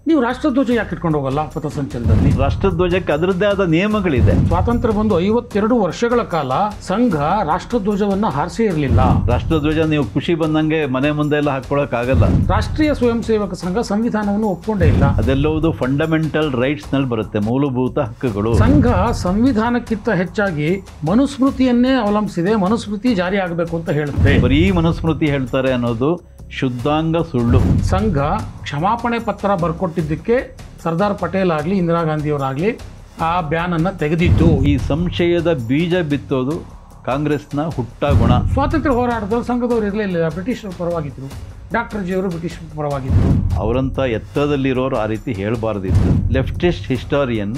ನೀವು ರಾಷ್ಟ್ರಧ್ವಜ ಯಾಕೆ ಇಟ್ಕೊಂಡು ಹೋಗಲ್ಲ ಪಥಸಂಚಲನದಲ್ಲಿ? ರಾಷ್ಟ್ರಧ್ವಜಕ್ಕೆ ಅದರದ್ದೇ ಆದ ನಿಯಮಗಳಿದೆ. ಸ್ವಾತಂತ್ರ್ಯ ಬಂದು 52 ವರ್ಷಗಳ ಕಾಲ ಸಂಘ ರಾಷ್ಟ್ರಧ್ವಜವನ್ನ ಹಾರಿಸೇ ಇರಲಿಲ್ಲ. ರಾಷ್ಟ್ರಧ್ವಜ ನೀವು ಖುಷಿ ಬಂದಂಗೆ ಮನೆ ಮುಂದೆ ಎಲ್ಲ ಹಾಕೊಳಕ್ ಆಗಲ್ಲ. ರಾಷ್ಟ್ರೀಯ ಸ್ವಯಂ ಸೇವಕ ಸಂಘ ಸಂವಿಧಾನವನ್ನು ಒಪ್ಕೊಂಡೇ ಇಲ್ಲ. ಅದೆಲ್ಲವುದು ಫಂಡಮೆಂಟಲ್ ರೈಟ್ಸ್ ನಲ್ಲಿ ಬರುತ್ತೆ, ಮೂಲಭೂತ ಹಕ್ಕುಗಳು. ಸಂಘ ಸಂವಿಧಾನಕ್ಕಿಂತ ಹೆಚ್ಚಾಗಿ ಮನುಸ್ಮೃತಿಯನ್ನೇ ಅವಲಂಬಿಸಿದೆ. ಮನುಸ್ಮೃತಿ ಜಾರಿ ಆಗಬೇಕು ಅಂತ ಹೇಳುತ್ತೆ. ಬರೀ ಮನುಸ್ಮೃತಿ ಹೇಳ್ತಾರೆ ಅನ್ನೋದು ಶುದ್ಧಾಂಗ ಸುಳ್ಳು. ಸಂಘ ಕ್ಷಮಾಪಣೆ ಪತ್ರ ಬರ್ಕೊಟ್ಟಿದ್ದಕ್ಕೆ ಸರ್ದಾರ್ ಪಟೇಲ್ ಆಗಲಿ ಇಂದಿರಾ ಗಾಂಧಿಯವರಾಗಲಿ ಆ ಬ್ಯಾನ್ ಅನ್ನು ತೆಗೆದಿದ್ದು. ಈ ಸಂಶಯದ ಬೀಜ ಬಿತ್ತೋದು ಕಾಂಗ್ರೆಸ್ನ ಹುಟ್ಟ ಗುಣ. ಸ್ವಾತಂತ್ರ್ಯ ಹೋರಾಟದಲ್ಲಿ ಸಂಘದವರು ಇರಲಿಲ್ಲ, ಬ್ರಿಟಿಷರ ಪರವಾಗಿದ್ದರು. ಡಾಕ್ಟರ್ ಜಿ ಅವರು ಬ್ರಿಟಿಷರ ಪರವಾಗಿದ್ದರು. ಅವರಂಥ ಎತ್ತರದಲ್ಲಿರೋರು ಆ ರೀತಿ ಹೇಳಬಾರ್ದಿತ್ತು. ಲೆಫ್ಟಿಸ್ಟ್ ಹಿಸ್ಟಾರಿಯನ್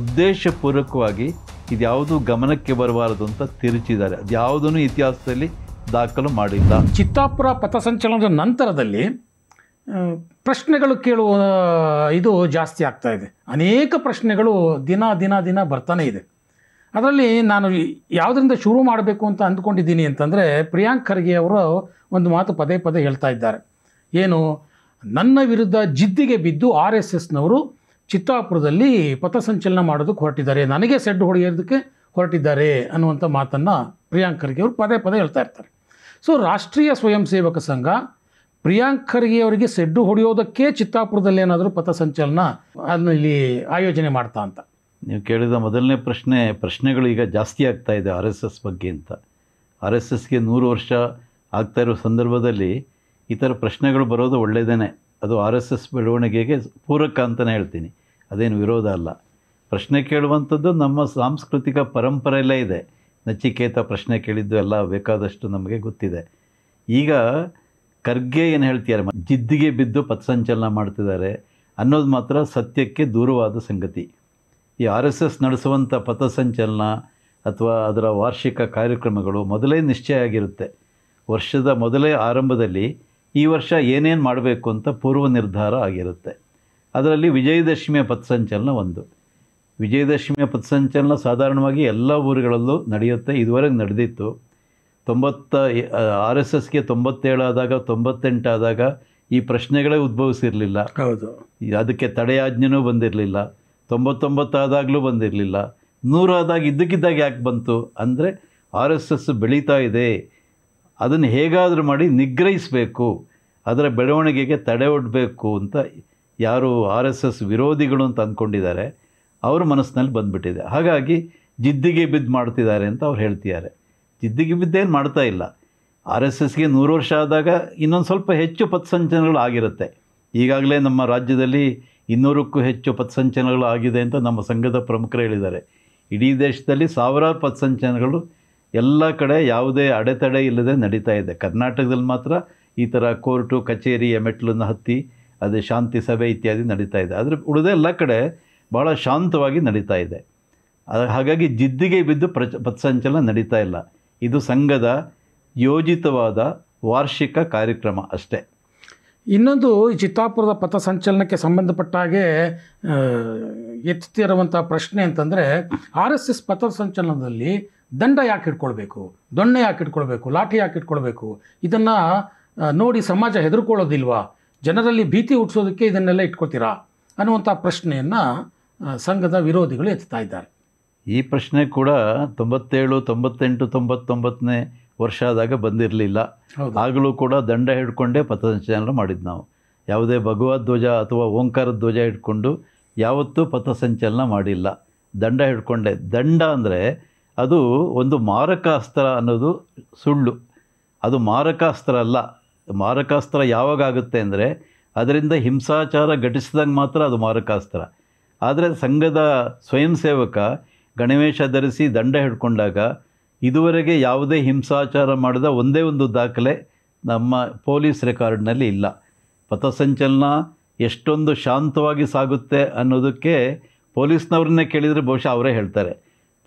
ಉದ್ದೇಶಪೂರ್ವಕವಾಗಿ ಇದ್ಯಾವುದು ಗಮನಕ್ಕೆ ಬರಬಾರದು ಅಂತ ತಿರುಚಿದ್ದಾರೆ. ಅದ್ಯಾವುದೂ ಇತಿಹಾಸದಲ್ಲಿ ದಾಖಲು ಮಾಡಿಲ್ಲ. ಚಿತ್ತಾಪುರ ಪಥಸಂಚಲನದ ನಂತರದಲ್ಲಿ ಪ್ರಶ್ನೆಗಳು ಕೇಳುವ ಇದು ಜಾಸ್ತಿ ಆಗ್ತಾ ಇದೆ. ಅನೇಕ ಪ್ರಶ್ನೆಗಳು ದಿನ ಬರ್ತಾನೆ ಇದೆ. ಅದರಲ್ಲಿ ನಾನು ಯಾವುದರಿಂದ ಶುರು ಮಾಡಬೇಕು ಅಂತ ಅಂದ್ಕೊಂಡಿದ್ದೀನಿ ಅಂತಂದರೆ, ಪ್ರಿಯಾಂಕ್ ಖರ್ಗೆ ಅವರು ಒಂದು ಮಾತು ಪದೇ ಹೇಳ್ತಾ ಇದ್ದಾರೆ. ಏನು, ನನ್ನ ವಿರುದ್ಧ ಜಿದ್ದಿಗೆ ಬಿದ್ದು RSSನವರು ಚಿತ್ತಾಪುರದಲ್ಲಿ ಪಥಸಂಚಲನ ಮಾಡೋದಕ್ಕೆ ಹೊರಟಿದ್ದಾರೆ, ನನಗೆ ಸೆಡ್ಡು ಹೊಡೆಯೋದಕ್ಕೆ ಹೊರಟಿದ್ದಾರೆ ಅನ್ನುವಂಥ ಮಾತನ್ನು ಪ್ರಿಯಾಂಕ್ ಖರ್ಗೆ ಅವರು ಪದೇ ಹೇಳ್ತಾ ಇರ್ತಾರೆ. ಸೊ ರಾಷ್ಟ್ರೀಯ ಸ್ವಯಂ ಸೇವಕ ಸಂಘ ಪ್ರಿಯಾಂಕ್ ಖರ್ಗೆ ಅವರಿಗೆ ಸೆಡ್ಡು ಹೊಡೆಯೋದಕ್ಕೆ ಚಿತ್ತಾಪುರದಲ್ಲಿ ಏನಾದರೂ ಪಥಸಂಚಲನ ಅದನ್ನ ಇಲ್ಲಿ ಆಯೋಜನೆ ಮಾಡ್ತಾ ಅಂತ. ನೀವು ಕೇಳಿದ ಮೊದಲನೇ ಪ್ರಶ್ನೆಗಳು ಈಗ ಜಾಸ್ತಿ ಆಗ್ತಾ ಇದೆ RSS ಬಗ್ಗೆ ಅಂತ. RSSಗೆ 100 ವರ್ಷ ಆಗ್ತಾ ಇರೋ ಸಂದರ್ಭದಲ್ಲಿ ಈ ಥರ ಪ್ರಶ್ನೆಗಳು ಬರೋದು ಒಳ್ಳೆಯದೇ. ಅದು RSS ಬೆಳವಣಿಗೆಗೆ ಪೂರಕ ಅಂತಲೇ ಹೇಳ್ತೀನಿ, ಅದೇನು ವಿರೋಧ ಅಲ್ಲ. ಪ್ರಶ್ನೆ ಕೇಳುವಂಥದ್ದು ನಮ್ಮ ಸಾಂಸ್ಕೃತಿಕ ಪರಂಪರೆಯಲ್ಲೇ ಇದೆ. ನಚಿಕೇತ ಪ್ರಶ್ನೆ ಕೇಳಿದ್ದು ಎಲ್ಲ ಬೇಕಾದಷ್ಟು ನಮಗೆ ಗೊತ್ತಿದೆ. ಈಗ ಖರ್ಗೆ ಏನು ಹೇಳ್ತಿದ್ದಾರೆ, ಜಿದ್ದಿಗೆ ಬಿದ್ದು ಪಥಸಂಚಲನ ಮಾಡ್ತಿದ್ದಾರೆ ಅನ್ನೋದು ಮಾತ್ರ ಸತ್ಯಕ್ಕೆ ದೂರವಾದ ಸಂಗತಿ. ಈ RSS ನಡೆಸುವಂಥ ಪಥಸಂಚಲನ ಅಥವಾ ಅದರ ವಾರ್ಷಿಕ ಕಾರ್ಯಕ್ರಮಗಳು ಮೊದಲೇ ನಿಶ್ಚಯ ಆಗಿರುತ್ತೆ. ವರ್ಷದ ಮೊದಲೇ ಆರಂಭದಲ್ಲಿ ಈ ವರ್ಷ ಏನೇನು ಮಾಡಬೇಕು ಅಂತ ಪೂರ್ವ ನಿರ್ಧಾರ ಆಗಿರುತ್ತೆ. ಅದರಲ್ಲಿ ವಿಜಯದಶಮಿಯ ಪಥಸಂಚಲನ ಒಂದು. ವಿಜಯದಶಮಿಯ ಪಥಸಂಚಲನ ಸಾಧಾರಣವಾಗಿ ಎಲ್ಲ ಊರುಗಳಲ್ಲೂ ನಡೆಯುತ್ತೆ. ಇದುವರೆಗೆ ನಡೆದಿತ್ತು. RSSಗೆ 97 ಆದಾಗ 98 ಆದಾಗ ಈ ಪ್ರಶ್ನೆಗಳೇ ಉದ್ಭವಿಸಿರಲಿಲ್ಲ. ಹೌದು, ಅದಕ್ಕೆ ತಡೆಯಾಜ್ಞೆನೂ ಬಂದಿರಲಿಲ್ಲ. 99 ಆದಾಗಲೂ ಬಂದಿರಲಿಲ್ಲ. 100 ಆದಾಗ ಇದ್ದಕ್ಕಿದ್ದಾಗ ಯಾಕೆ ಬಂತು ಅಂದರೆ, RSS ಬೆಳೀತಾ ಇದೆ, ಅದನ್ನು ಹೇಗಾದರೂ ಮಾಡಿ ನಿಗ್ರಹಿಸಬೇಕು, ಅದರ ಬೆಳವಣಿಗೆಗೆ ತಡೆ ಒಡ್ಡಬೇಕು ಅಂತ ಯಾರು RSS ವಿರೋಧಿಗಳು ಅಂತ ಅಂದ್ಕೊಂಡಿದ್ದಾರೆ ಅವ್ರ ಮನಸ್ಸಿನಲ್ಲಿ ಬಂದುಬಿಟ್ಟಿದೆ. ಹಾಗಾಗಿ ಜಿದ್ದಿಗೆ ಬಿದ್ದು ಮಾಡ್ತಿದ್ದಾರೆ ಅಂತ ಅವ್ರು ಹೇಳ್ತಿದ್ದಾರೆ. ಜಿದ್ದಿಗೆ ಬಿದ್ದೇನು ಮಾಡ್ತಾ ಇಲ್ಲ. RSSಗೆ 100 ವರ್ಷ ಆದಾಗ ಇನ್ನೊಂದು ಸ್ವಲ್ಪ ಹೆಚ್ಚು ಪಥಸಂಚಲನಗಳು ಆಗಿರುತ್ತೆ. ಈಗಾಗಲೇ ನಮ್ಮ ರಾಜ್ಯದಲ್ಲಿ 200ಕ್ಕೂ ಹೆಚ್ಚು ಪಥಸಂಚಲನಗಳು ಆಗಿದೆ ಅಂತ ನಮ್ಮ ಸಂಘದ ಪ್ರಮುಖರು ಹೇಳಿದ್ದಾರೆ. ಇಡೀ ದೇಶದಲ್ಲಿ ಸಾವಿರಾರು ಪಥಸಂಚಲನಗಳು ಎಲ್ಲ ಕಡೆ ಯಾವುದೇ ಅಡೆತಡೆ ಇಲ್ಲದೆ ನಡೀತಾ ಇದೆ. ಕರ್ನಾಟಕದಲ್ಲಿ ಮಾತ್ರ ಈ ಥರ ಕೋರ್ಟು ಕಚೇರಿ ಮೆಟ್ಲನ್ನು ಹತ್ತಿ ಅದೇ ಶಾಂತಿ ಸಭೆ ಇತ್ಯಾದಿ ನಡೀತಾ ಇದೆ. ಆದರೆ ಉಳಿದ ಎಲ್ಲ ಕಡೆ ಭಾಳ ಶಾಂತವಾಗಿ ನಡೀತಾ ಇದೆ. ಹಾಗಾಗಿ ಜಿದ್ದಿಗೆ ಬಿದ್ದು ಪಥಸಂಚಲನ ನಡೀತಾ ಇಲ್ಲ. ಇದು ಸಂಘದ ಯೋಜಿತವಾದ ವಾರ್ಷಿಕ ಕಾರ್ಯಕ್ರಮ ಅಷ್ಟೇ. ಇನ್ನೊಂದು, ಈ ಚಿತ್ತಾಪುರದ ಪಥಸಂಚಲನಕ್ಕೆ ಸಂಬಂಧಪಟ್ಟ ಹಾಗೆ ಎತ್ತುತ್ತಿರುವಂಥ ಪ್ರಶ್ನೆ ಅಂತಂದರೆ, RSS ಪಥಸಂಚಲನದಲ್ಲಿ ದಂಡ ಯಾಕೆ ಇಟ್ಕೊಳ್ಬೇಕು, ದೊಣ್ಣೆ ಯಾಕೆ ಇಟ್ಕೊಳ್ಬೇಕು, ಲಾಠಿ ಯಾಕೆ ಇಟ್ಕೊಳ್ಬೇಕು, ಇದನ್ನು ನೋಡಿ ಸಮಾಜ ಹೆದರ್ಕೊಳ್ಳೋದಿಲ್ವಾ, ಜನರಲ್ಲಿ ಭೀತಿ ಹುಟ್ಟಿಸೋದಕ್ಕೆ ಇದನ್ನೆಲ್ಲ ಇಟ್ಕೊತೀರಾ ಅನ್ನುವಂಥ ಪ್ರಶ್ನೆಯನ್ನು ಸಂಘದ ವಿರೋಧಿಗಳು ಎತ್ತಾ ಇದ್ದಾರೆ. ಈ ಪ್ರಶ್ನೆ ಕೂಡ 97, 98, 99ನೇ ವರ್ಷ ಆದಾಗ ಬಂದಿರಲಿಲ್ಲ. ಆಗಲೂ ಕೂಡ ದಂಡ ಹಿಡ್ಕೊಂಡೇ ಪಥಸಂಚಲನ ಮಾಡಿದ್ದು ನಾವು. ಯಾವುದೇ ಭಗವಧ್ವಜ ಅಥವಾ ಓಂಕಾರ ಧ್ವಜ ಹಿಡ್ಕೊಂಡು ಯಾವತ್ತೂ ಪಥಸಂಚಲನ ಮಾಡಿಲ್ಲ. ದಂಡ ಹಿಡ್ಕೊಂಡೆ. ದಂಡ ಅಂದರೆ ಅದು ಒಂದು ಮಾರಕಾಸ್ತ್ರ ಅನ್ನೋದು ಸುಳ್ಳು. ಅದು ಮಾರಕಾಸ್ತ್ರ ಅಲ್ಲ. ಮಾರಕಾಸ್ತ್ರ ಯಾವಾಗ ಆಗುತ್ತೆ ಅಂದರೆ ಅದರಿಂದ ಹಿಂಸಾಚಾರ ಘಟಿಸಿದಂಗೆ ಮಾತ್ರ ಅದು ಮಾರಕಾಸ್ತ್ರ. ಆದರೆ ಸಂಘದ ಸ್ವಯಂ ಸೇವಕ ಗಣವೇಶ ಧರಿಸಿ ದಂಡ ಹಿಡ್ಕೊಂಡಾಗ ಇದುವರೆಗೆ ಯಾವುದೇ ಹಿಂಸಾಚಾರ ಮಾಡಿದ ಒಂದೇ ಒಂದು ದಾಖಲೆ ನಮ್ಮ ಪೊಲೀಸ್ ರೆಕಾರ್ಡ್ನಲ್ಲಿ ಇಲ್ಲ. ಪಥಸಂಚಲನ ಎಷ್ಟೊಂದು ಶಾಂತವಾಗಿ ಸಾಗುತ್ತೆ ಅನ್ನೋದಕ್ಕೆ ಪೊಲೀಸ್ನವ್ರನ್ನೇ ಕೇಳಿದರೆ ಬಹುಶಃ ಅವರೇ ಹೇಳ್ತಾರೆ.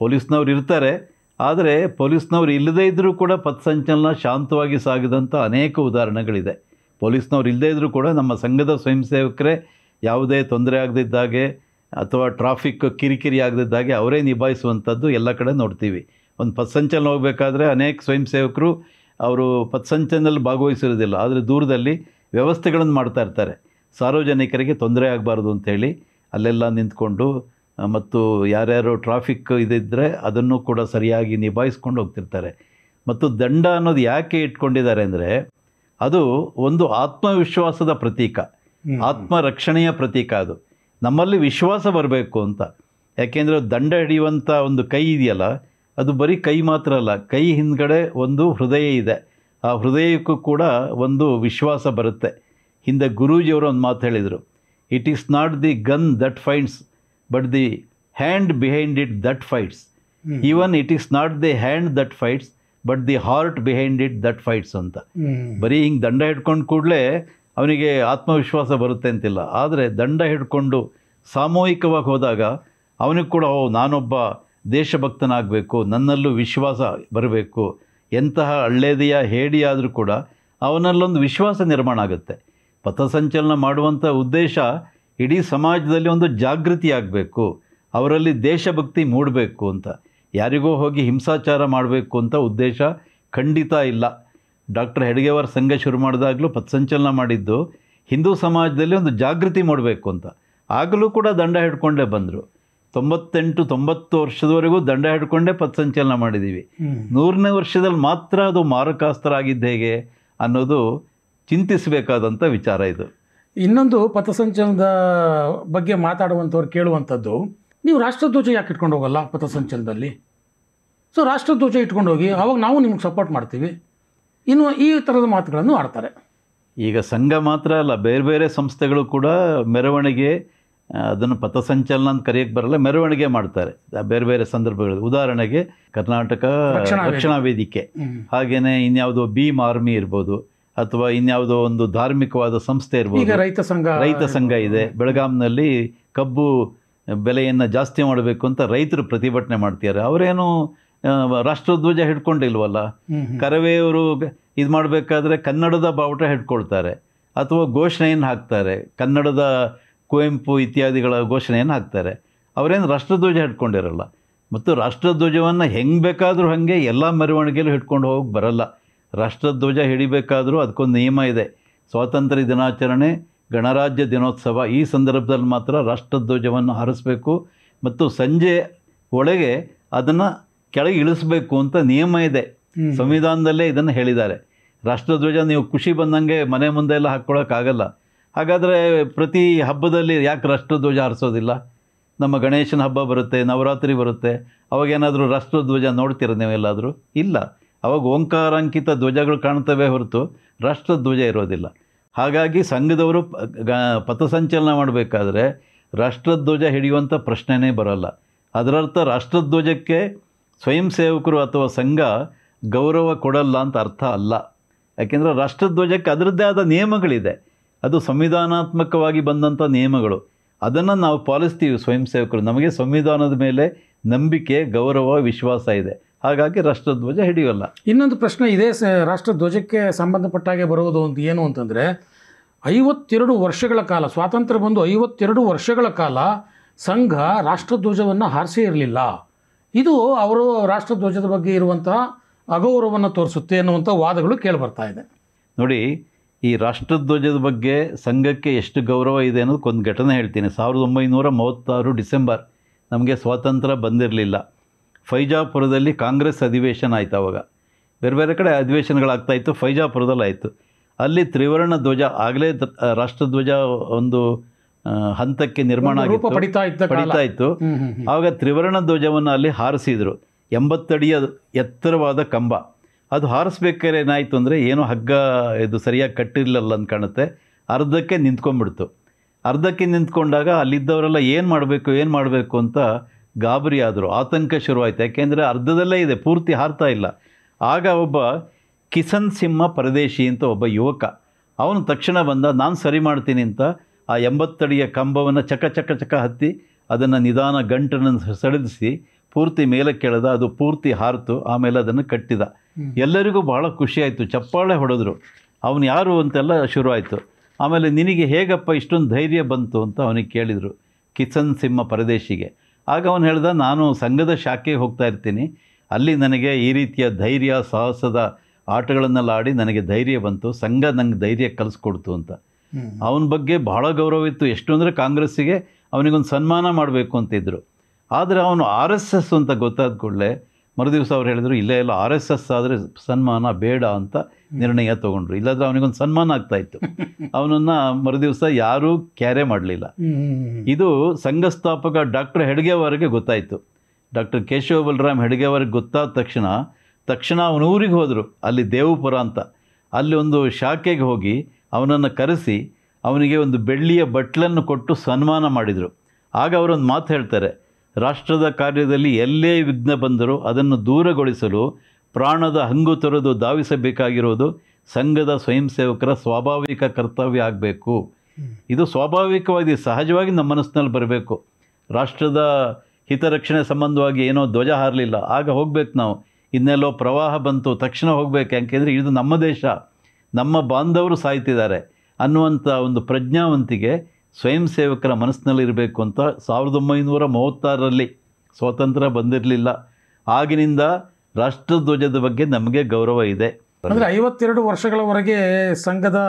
ಪೊಲೀಸ್ನವ್ರು ಇರ್ತಾರೆ, ಆದರೆ ಪೊಲೀಸ್ನವ್ರು ಇಲ್ಲದೇ ಇದ್ದರೂ ಕೂಡ ಪಥಸಂಚಲನ ಶಾಂತವಾಗಿ ಸಾಗಿದಂಥ ಅನೇಕ ಉದಾಹರಣೆಗಳಿದೆ. ಪೊಲೀಸ್ನವ್ರು ಇಲ್ಲದೇ ಇದ್ದರೂ ಕೂಡ ನಮ್ಮ ಸಂಘದ ಸ್ವಯಂ ಸೇವಕರೇ ಯಾವುದೇ ತೊಂದರೆ ಆಗದಿದ್ದಾಗೆ ಅಥವಾ ಟ್ರಾಫಿಕ್ ಕಿರಿಕಿರಿ ಆಗದಿದ್ದಾಗೆ ಅವರೇ ನಿಭಾಯಿಸುವಂಥದ್ದು ಎಲ್ಲ ಕಡೆ ನೋಡ್ತೀವಿ. ಒಂದು ಪಥಸಂಚಲನ ಹೋಗಬೇಕಾದ್ರೆ ಅನೇಕ ಸ್ವಯಂ ಸೇವಕರು ಅವರು ಪಥಸಂಚಲನದಲ್ಲಿ ಭಾಗವಹಿಸಿರೋದಿಲ್ಲ, ಆದರೆ ದೂರದಲ್ಲಿ ವ್ಯವಸ್ಥೆಗಳನ್ನು ಮಾಡ್ತಾ ಇರ್ತಾರೆ. ಸಾರ್ವಜನಿಕರಿಗೆ ತೊಂದರೆ ಆಗಬಾರ್ದು ಅಂತೇಳಿ ಅಲ್ಲೆಲ್ಲ ನಿಂತ್ಕೊಂಡು ಮತ್ತು ಯಾರ್ಯಾರು ಟ್ರಾಫಿಕ್ ಇದಿದ್ದರೆ ಅದನ್ನು ಕೂಡ ಸರಿಯಾಗಿ ನಿಭಾಯಿಸ್ಕೊಂಡು ಹೋಗ್ತಿರ್ತಾರೆ. ಮತ್ತು ದಂಡ ಅನ್ನೋದು ಯಾಕೆ ಇಟ್ಕೊಂಡಿದ್ದಾರೆ ಅಂದರೆ ಅದು ಒಂದು ಆತ್ಮವಿಶ್ವಾಸದ ಪ್ರತೀಕ, ಆತ್ಮರಕ್ಷಣೆಯ ಪ್ರತೀಕ. ಅದು ನಮ್ಮಲ್ಲಿ ವಿಶ್ವಾಸ ಬರಬೇಕು ಅಂತ. ಯಾಕೆಂದರೆ ದಂಡ ಹಿಡಿಯುವಂಥ ಒಂದು ಕೈ ಇದೆಯಲ್ಲ, ಅದು ಬರೀ ಕೈ ಮಾತ್ರ ಅಲ್ಲ, ಕೈ ಹಿಂದ್ಗಡೆ ಒಂದು ಹೃದಯ ಇದೆ. ಆ ಹೃದಯಕ್ಕೂ ಕೂಡ ಒಂದು ವಿಶ್ವಾಸ ಬರುತ್ತೆ. ಹಿಂದೆ ಗುರೂಜಿಯವರು ಒಂದು ಮಾತು ಹೇಳಿದರು, it is not the gun that fights but the hand behind it that fights. Even it is not the hand that fights but the heart behind it that fights ಅಂತ. ಬರೀ ಹಿಂಗೆ ದಂಡ ಹಿಡ್ಕೊಂಡು ಕೂಡಲೇ ಅವನಿಗೆ ಆತ್ಮವಿಶ್ವಾಸ ಬರುತ್ತೆ ಅಂತಿಲ್ಲ. ಆದರೆ ದಂಡ ಹಿಡ್ಕೊಂಡು ಸಾಮೂಹಿಕವಾಗಿ ಹೋದಾಗ ಅವನಿಗೆ ಕೂಡ ನಾನೊಬ್ಬ ದೇಶಭಕ್ತನಾಗಬೇಕು, ನನ್ನಲ್ಲೂ ವಿಶ್ವಾಸ ಬರಬೇಕು, ಎಂತಹ ಹಳ್ಳೆದೆಯ ಹೇಡಿಯಾದರೂ ಕೂಡ ಅವನಲ್ಲೊಂದು ವಿಶ್ವಾಸ ನಿರ್ಮಾಣ ಆಗುತ್ತೆ. ಪಥಸಂಚಲನ ಮಾಡುವಂಥ ಉದ್ದೇಶ ಇಡೀ ಸಮಾಜದಲ್ಲಿ ಒಂದು ಜಾಗೃತಿ ಆಗಬೇಕು, ಅವರಲ್ಲಿ ದೇಶಭಕ್ತಿ ಮೂಡಬೇಕು ಅಂತ. ಯಾರಿಗೋ ಹೋಗಿ ಹಿಂಸಾಚಾರ ಮಾಡಬೇಕು ಅಂತ ಉದ್ದೇಶ ಖಂಡಿತ ಇಲ್ಲ. ಡಾಕ್ಟರ್ ಹೆಡ್ಗೇವಾರ್ ಸಂಘ ಶುರು ಮಾಡಿದಾಗಲೂ ಪಥಸಂಚಲನ ಮಾಡಿದ್ದು ಹಿಂದೂ ಸಮಾಜದಲ್ಲಿ ಒಂದು ಜಾಗೃತಿ ಮಾಡಬೇಕು ಅಂತ. ಆಗಲೂ ಕೂಡ ದಂಡ ಹಿಡ್ಕೊಂಡೇ ಬಂದರು. 98-90 ವರ್ಷದವರೆಗೂ ದಂಡ ಹಿಡ್ಕೊಂಡೇ ಪಥಸಂಚಲನ ಮಾಡಿದ್ದೀವಿ. 100ನೇ ವರ್ಷದಲ್ಲಿ ಮಾತ್ರ ಅದು ಮಾರಕಾಸ್ತ್ರ ಆಗಿದ್ದು ಹೇಗೆ ಅನ್ನೋದು ಚಿಂತಿಸಬೇಕಾದಂಥ ವಿಚಾರ ಇದು. ಇನ್ನೊಂದು ಪಥಸಂಚಲನದ ಬಗ್ಗೆ ಮಾತಾಡುವಂಥವ್ರು ಕೇಳುವಂಥದ್ದು, ನೀವು ರಾಷ್ಟ್ರಧ್ವಜ ಯಾಕೆ ಇಟ್ಕೊಂಡು ಹೋಗಲ್ಲ ಪಥಸಂಚಲನದಲ್ಲಿ? ಸೊ ರಾಷ್ಟ್ರಧ್ವಜ ಇಟ್ಕೊಂಡು ಹೋಗಿ, ಅವಾಗ ನಾವು ನಿಮ್ಗೆ ಸಪೋರ್ಟ್ ಮಾಡ್ತೀವಿ. ಇನ್ನು ಈ ಥರದ ಮಾತುಗಳನ್ನು ಆಡ್ತಾರೆ. ಈಗ ಸಂಘ ಮಾತ್ರ ಅಲ್ಲ, ಬೇರೆ ಬೇರೆ ಸಂಸ್ಥೆಗಳು ಕೂಡ ಮೆರವಣಿಗೆ, ಅದನ್ನು ಪಥಸಂಚಲನ ಅಂತ ಕರೆಯೋಕ್ಕೆ ಬರಲ್ಲ, ಮೆರವಣಿಗೆ ಮಾಡ್ತಾರೆ ಬೇರೆ ಬೇರೆ ಸಂದರ್ಭಗಳು. ಉದಾಹರಣೆಗೆ ಕರ್ನಾಟಕ ರಕ್ಷಣಾ ವೇದಿಕೆ, ಹಾಗೆಯೇ ಇನ್ಯಾವುದೋ ಭೀಮ್ ಆರ್ಮಿ ಇರ್ಬೋದು, ಅಥವಾ ಇನ್ಯಾವುದೋ ಒಂದು ಧಾರ್ಮಿಕವಾದ ಸಂಸ್ಥೆ ಇರ್ಬೋದು. ರೈತ ಸಂಘ ಇದೆ. ಬೆಳಗಾಂನಲ್ಲಿ ಕಬ್ಬು ಬೆಲೆಯನ್ನು ಜಾಸ್ತಿ ಮಾಡಬೇಕು ಅಂತ ರೈತರು ಪ್ರತಿಭಟನೆ ಮಾಡ್ತಿದ್ದಾರೆ. ಅವರೇನು ರಾಷ್ಟ್ರಧ್ವಜ ಹಿಡ್ಕೊಂಡಿಲ್ವಲ್ಲ. ಕರವೆಯವರು ಇದು ಮಾಡಬೇಕಾದ್ರೆ ಕನ್ನಡದ ಬಾವುಟ ಹಿಡ್ಕೊಳ್ತಾರೆ, ಅಥವಾ ಘೋಷಣೆಯನ್ನು ಹಾಕ್ತಾರೆ, ಕನ್ನಡದ ಕುವೆಂಪು ಇತ್ಯಾದಿಗಳ ಘೋಷಣೆಯನ್ನು ಹಾಕ್ತಾರೆ. ಅವರೇನು ರಾಷ್ಟ್ರಧ್ವಜ ಹಿಡ್ಕೊಂಡಿರಲ್ಲ. ಮತ್ತು ರಾಷ್ಟ್ರಧ್ವಜವನ್ನು ಹೆಂಗೆ ಬೇಕಾದರೂ ಹಾಗೆ ಎಲ್ಲ ಮೆರವಣಿಗೆಯಲ್ಲೂ ಹಿಡ್ಕೊಂಡು ಹೋಗಿ ಬರಲ್ಲ. ರಾಷ್ಟ್ರಧ್ವಜ ಹಿಡಿಬೇಕಾದರೂ ಅದಕ್ಕೊಂದು ನಿಯಮ ಇದೆ. ಸ್ವಾತಂತ್ರ್ಯ ದಿನಾಚರಣೆ, ಗಣರಾಜ್ಯ ದಿನೋತ್ಸವ, ಈ ಸಂದರ್ಭದಲ್ಲಿ ಮಾತ್ರ ರಾಷ್ಟ್ರಧ್ವಜವನ್ನು ಹಾರಿಸಬೇಕು ಮತ್ತು ಸಂಜೆ ಒಳಗೆ ಅದನ್ನು ಕೆಳಗೆ ಇಳಿಸಬೇಕು ಅಂತ ನಿಯಮ ಇದೆ. ಸಂವಿಧಾನದಲ್ಲೇ ಇದನ್ನು ಹೇಳಿದ್ದಾರೆ. ರಾಷ್ಟ್ರಧ್ವಜ ನೀವು ಖುಷಿ ಬಂದಂಗೆ ಮನೆ ಮುಂದೆ ಎಲ್ಲ ಹಾಕ್ಕೊಳ್ಳೋಕ್ಕಾಗಲ್ಲ. ಹಾಗಾದರೆ ಪ್ರತಿ ಹಬ್ಬದಲ್ಲಿ ಯಾಕೆ ರಾಷ್ಟ್ರಧ್ವಜ ಹಾರಿಸೋದಿಲ್ಲ? ನಮ್ಮ ಗಣೇಶನ ಹಬ್ಬ ಬರುತ್ತೆ, ನವರಾತ್ರಿ ಬರುತ್ತೆ, ಅವಾಗೇನಾದರೂ ರಾಷ್ಟ್ರಧ್ವಜ ನೋಡ್ತೀರ ನೀವೆಲ್ಲಾದರೂ? ಇಲ್ಲ. ಅವಾಗ ಓಂಕಾರಾಂಕಿತ ಧ್ವಜಗಳು ಕಾಣ್ತವೆ ಹೊರತು ರಾಷ್ಟ್ರಧ್ವಜ ಇರೋದಿಲ್ಲ. ಹಾಗಾಗಿ ಸಂಘದವರು ಪಥಸಂಚಲನ ಮಾಡಬೇಕಾದ್ರೆ ರಾಷ್ಟ್ರಧ್ವಜ ಹಿಡಿಯುವಂಥ ಪ್ರಶ್ನೆನೇ ಬರೋಲ್ಲ. ಅದರರ್ಥ ರಾಷ್ಟ್ರಧ್ವಜಕ್ಕೆ ಸ್ವಯಂ ಸೇವಕರು ಅಥವಾ ಸಂಘ ಗೌರವ ಕೊಡಲ್ಲ ಅಂತ ಅರ್ಥ ಅಲ್ಲ. ಯಾಕೆಂದರೆ ರಾಷ್ಟ್ರಧ್ವಜಕ್ಕೆ ಅದರದ್ದೇ ಆದ ನಿಯಮಗಳಿದೆ. ಅದು ಸಂವಿಧಾನಾತ್ಮಕವಾಗಿ ಬಂದಂಥ ನಿಯಮಗಳು. ಅದನ್ನು ನಾವು ಪಾಲಿಸ್ತೀವಿ ಸ್ವಯಂ ಸೇವಕರು. ನಮಗೆ ಸಂವಿಧಾನದ ಮೇಲೆ ನಂಬಿಕೆ, ಗೌರವ, ವಿಶ್ವಾಸ ಇದೆ. ಹಾಗಾಗಿ ರಾಷ್ಟ್ರಧ್ವಜ ಹಿಡಿಯೋಲ್ಲ. ಇನ್ನೊಂದು ಪ್ರಶ್ನೆ ಇದೆ ರಾಷ್ಟ್ರಧ್ವಜಕ್ಕೆ ಸಂಬಂಧಪಟ್ಟಾಗೆ ಬರುವುದು ಒಂದು ಏನು ಅಂತಂದರೆ, 52 ವರ್ಷಗಳ ಕಾಲ, ಸ್ವಾತಂತ್ರ್ಯ ಬಂದು 52 ವರ್ಷಗಳ ಕಾಲ ಸಂಘ ರಾಷ್ಟ್ರಧ್ವಜವನ್ನು ಹಾರಿಸೇ ಇರಲಿಲ್ಲ. ಇದು ಅವರು ರಾಷ್ಟ್ರಧ್ವಜದ ಬಗ್ಗೆ ಇರುವಂತಹ ಅಗೌರವವನ್ನು ತೋರಿಸುತ್ತೆ ಅನ್ನುವಂಥ ವಾದಗಳು ಕೇಳಿಬರ್ತಾ ಇದೆ. ನೋಡಿ, ಈ ರಾಷ್ಟ್ರಧ್ವಜದ ಬಗ್ಗೆ ಸಂಘಕ್ಕೆ ಎಷ್ಟು ಗೌರವ ಇದೆ ಅನ್ನೋದಕ್ಕೊಂದು ಘಟನೆ ಹೇಳ್ತೀನಿ. 1936 ಡಿಸೆಂಬರ್, ನಮಗೆ ಸ್ವಾತಂತ್ರ್ಯ ಬಂದಿರಲಿಲ್ಲ. ಫೈಜಾಪುರದಲ್ಲಿ ಕಾಂಗ್ರೆಸ್ ಅಧಿವೇಶನ ಆಯಿತು. ಆವಾಗ ಬೇರೆ ಬೇರೆ ಕಡೆ ಅಧಿವೇಶನಗಳಾಗ್ತಾಯಿತ್ತು, ಫೈಜಾಪುರದಲ್ಲಿ ಆಯಿತು. ಅಲ್ಲಿ ತ್ರಿವರ್ಣ ಧ್ವಜ, ಆಗಲೇ ರಾಷ್ಟ್ರಧ್ವಜ ಒಂದು ಹಂತಕ್ಕೆ ನಿರ್ಮಾಣ ಪಡಿತಾ ಇತ್ತು. ಆವಾಗ ತ್ರಿವರ್ಣ ಧ್ವಜವನ್ನು ಅಲ್ಲಿ ಹಾರಿಸಿದರು. 80 ಅಡಿಯ ಎತ್ತರವಾದ ಕಂಬ. ಅದು ಹಾರಿಸ್ಬೇಕಾದ್ರೆ ಏನಾಯಿತು ಅಂದರೆ, ಏನೋ ಹಗ್ಗ ಇದು ಸರಿಯಾಗಿ ಕಟ್ಟಿರಲಿಲ್ಲ ಅಂತ ಕಾಣುತ್ತೆ, ಅರ್ಧಕ್ಕೆ ನಿಂತ್ಕೊಂಡ್ಬಿಡ್ತು. ಅರ್ಧಕ್ಕೆ ನಿಂತ್ಕೊಂಡಾಗ ಅಲ್ಲಿದ್ದವರೆಲ್ಲ ಏನು ಮಾಡಬೇಕು ಅಂತ ಗಾಬರಿ ಆದರು, ಆತಂಕ ಶುರುವಾಯಿತು. ಯಾಕೆಂದರೆ ಅರ್ಧದಲ್ಲೇ ಇದೆ, ಪೂರ್ತಿ ಹಾರ್ತಾ ಇಲ್ಲ. ಆಗ ಒಬ್ಬ ಕಿಸನ್ ಸಿಂಹ ಪರದೇಶಿ ಅಂತ ಒಬ್ಬ ಯುವಕ, ಅವನು ತಕ್ಷಣ ಬಂದ, ನಾನು ಸರಿ ಮಾಡ್ತೀನಿ ಅಂತ ಆ 80 ಅಡಿಯ ಕಂಬವನ್ನು ಚಕ ಹತ್ತಿ ಅದನ್ನು ನಿಧಾನ ಗಂಟನ್ನು ಸಡಿಲಿಸಿ ಪೂರ್ತಿ ಮೇಲೆ ಕೆಳೆದ. ಅದು ಪೂರ್ತಿ ಹಾರಿತು. ಆಮೇಲೆ ಅದನ್ನು ಕಟ್ಟಿದ. ಎಲ್ಲರಿಗೂ ಬಹಳ ಖುಷಿಯಾಯಿತು, ಚಪ್ಪಾಳೆ ಹೊಡೆದ್ರು. ಅವನು ಯಾರು ಅಂತೆಲ್ಲ ಶುರುವಾಯಿತು. ಆಮೇಲೆ ನಿನಗೆ ಹೇಗಪ್ಪ ಇಷ್ಟೊಂದು ಧೈರ್ಯ ಬಂತು ಅಂತ ಅವನಿಗೆ ಕೇಳಿದರು, ಕಿಸನ್ ಸಿಂಹ ಪರದೇಶಿಗೆ. ಆಗ ಅವನು ಹೇಳ್ದ, ನಾನು ಸಂಘದ ಶಾಖೆಗೆ ಹೋಗ್ತಾ ಇರ್ತೀನಿ, ಅಲ್ಲಿ ನನಗೆ ಈ ರೀತಿಯ ಧೈರ್ಯ ಸಾಹಸದ ಆಟಗಳನ್ನೆಲ್ಲ ಆಡಿ ನನಗೆ ಧೈರ್ಯ ಬಂತು, ಸಂಘ ನಂಗೆ ಧೈರ್ಯ ಕಲಿಸ್ಕೊಡ್ತು ಅಂತ. ಅವನ ಬಗ್ಗೆ ಬಹಳ ಗೌರವ ಇತ್ತು. ಎಷ್ಟು ಅಂದರೆ ಕಾಂಗ್ರೆಸ್ಸಿಗೆ ಅವನಿಗೊಂದು ಸನ್ಮಾನ ಮಾಡಬೇಕು ಅಂತಿದ್ರು. ಆದರೆ ಅವನು RSS ಅಂತ ಗೊತ್ತಾದ ಕೂಡಲೇ ಮರುದಿವಸ ಅವ್ರು ಹೇಳಿದರು, ಇಲ್ಲೇ ಇಲ್ಲ, RSS ಆದರೆ ಸನ್ಮಾನ ಬೇಡ ಅಂತ ನಿರ್ಣಯ ತೊಗೊಂಡ್ರು. ಇಲ್ಲಾಂದರೆ ಅವನಿಗೊಂದು ಸನ್ಮಾನ ಆಗ್ತಾಯಿತ್ತು. ಅವನನ್ನು ಮರುದಿವಸ ಯಾರೂ ಕ್ಯಾರೇ ಮಾಡಲಿಲ್ಲ. ಇದು ಸಂಘ ಸ್ಥಾಪಕ ಡಾಕ್ಟರ್ ಹೆಡ್ಗೇವಾರ್ಗೆ ಗೊತ್ತಾಯಿತು. ಡಾಕ್ಟರ್ ಕೇಶವ ಬಲರಾಮ್ ಹೆಡ್ಗೇವಾರ್ಗೆ ಗೊತ್ತಾದ ತಕ್ಷಣ ಅವನ ಊರಿಗೆ ಹೋದರು, ಅಲ್ಲಿ ದೇವಪುರ ಅಂತ. ಅಲ್ಲಿ ಒಂದು ಶಾಖೆಗೆ ಹೋಗಿ ಅವನನ್ನು ಕರೆಸಿ ಅವನಿಗೆ ಒಂದು ಬೆಳ್ಳಿಯ ಬಟ್ಲನ್ನು ಕೊಟ್ಟು ಸನ್ಮಾನ ಮಾಡಿದರು. ಆಗ ಅವರೊಂದು ಮಾತು ಹೇಳ್ತಾರೆ, ರಾಷ್ಟ್ರದ ಕಾರ್ಯದಲ್ಲಿ ಎಲ್ಲೇ ವಿಘ್ನ ಬಂದರೂ ಅದನ್ನು ದೂರಗೊಳಿಸಲು ಪ್ರಾಣದ ಹಂಗು ತೊರೆದು ಧಾವಿಸಬೇಕಾಗಿರೋದು ಸಂಘದ ಸ್ವಯಂ ಸೇವಕರ ಸ್ವಾಭಾವಿಕ ಕರ್ತವ್ಯ ಆಗಬೇಕು. ಇದು ಸ್ವಾಭಾವಿಕವಾಗಿ ಸಹಜವಾಗಿ ನಮ್ಮ ಮನಸ್ಸಿನಲ್ಲಿ ಬರಬೇಕು. ರಾಷ್ಟ್ರದ ಹಿತರಕ್ಷಣೆ ಸಂಬಂಧವಾಗಿ ಏನೋ ಧ್ವಜ ಹಾರಲಿಲ್ಲ, ಆಗ ಹೋಗ್ಬೇಕು ನಾವು. ಇನ್ನೆಲ್ಲೋ ಪ್ರವಾಹ ಬಂತು, ತಕ್ಷಣ ಹೋಗ್ಬೇಕು, ಯಾಕೆಂದರೆ ಇದು ನಮ್ಮ ದೇಶ, ನಮ್ಮ ಬಾಂಧವರು ಸಾಯ್ತಿದ್ದಾರೆ ಅನ್ನುವಂಥ ಒಂದು ಪ್ರಜ್ಞಾವಂತಿಗೆ ಸ್ವಯಂ ಸೇವಕರ ಮನಸ್ಸಿನಲ್ಲಿರಬೇಕು ಅಂತ 1936ರಲ್ಲಿ ಸ್ವಾತಂತ್ರ್ಯ ಬಂದಿರಲಿಲ್ಲ. ಆಗಿನಿಂದ ರಾಷ್ಟ್ರಧ್ವಜದ ಬಗ್ಗೆ ನಮಗೆ ಗೌರವ ಇದೆ. ಅಂದರೆ 52 ವರ್ಷಗಳವರೆಗೆ ಸಂಘದ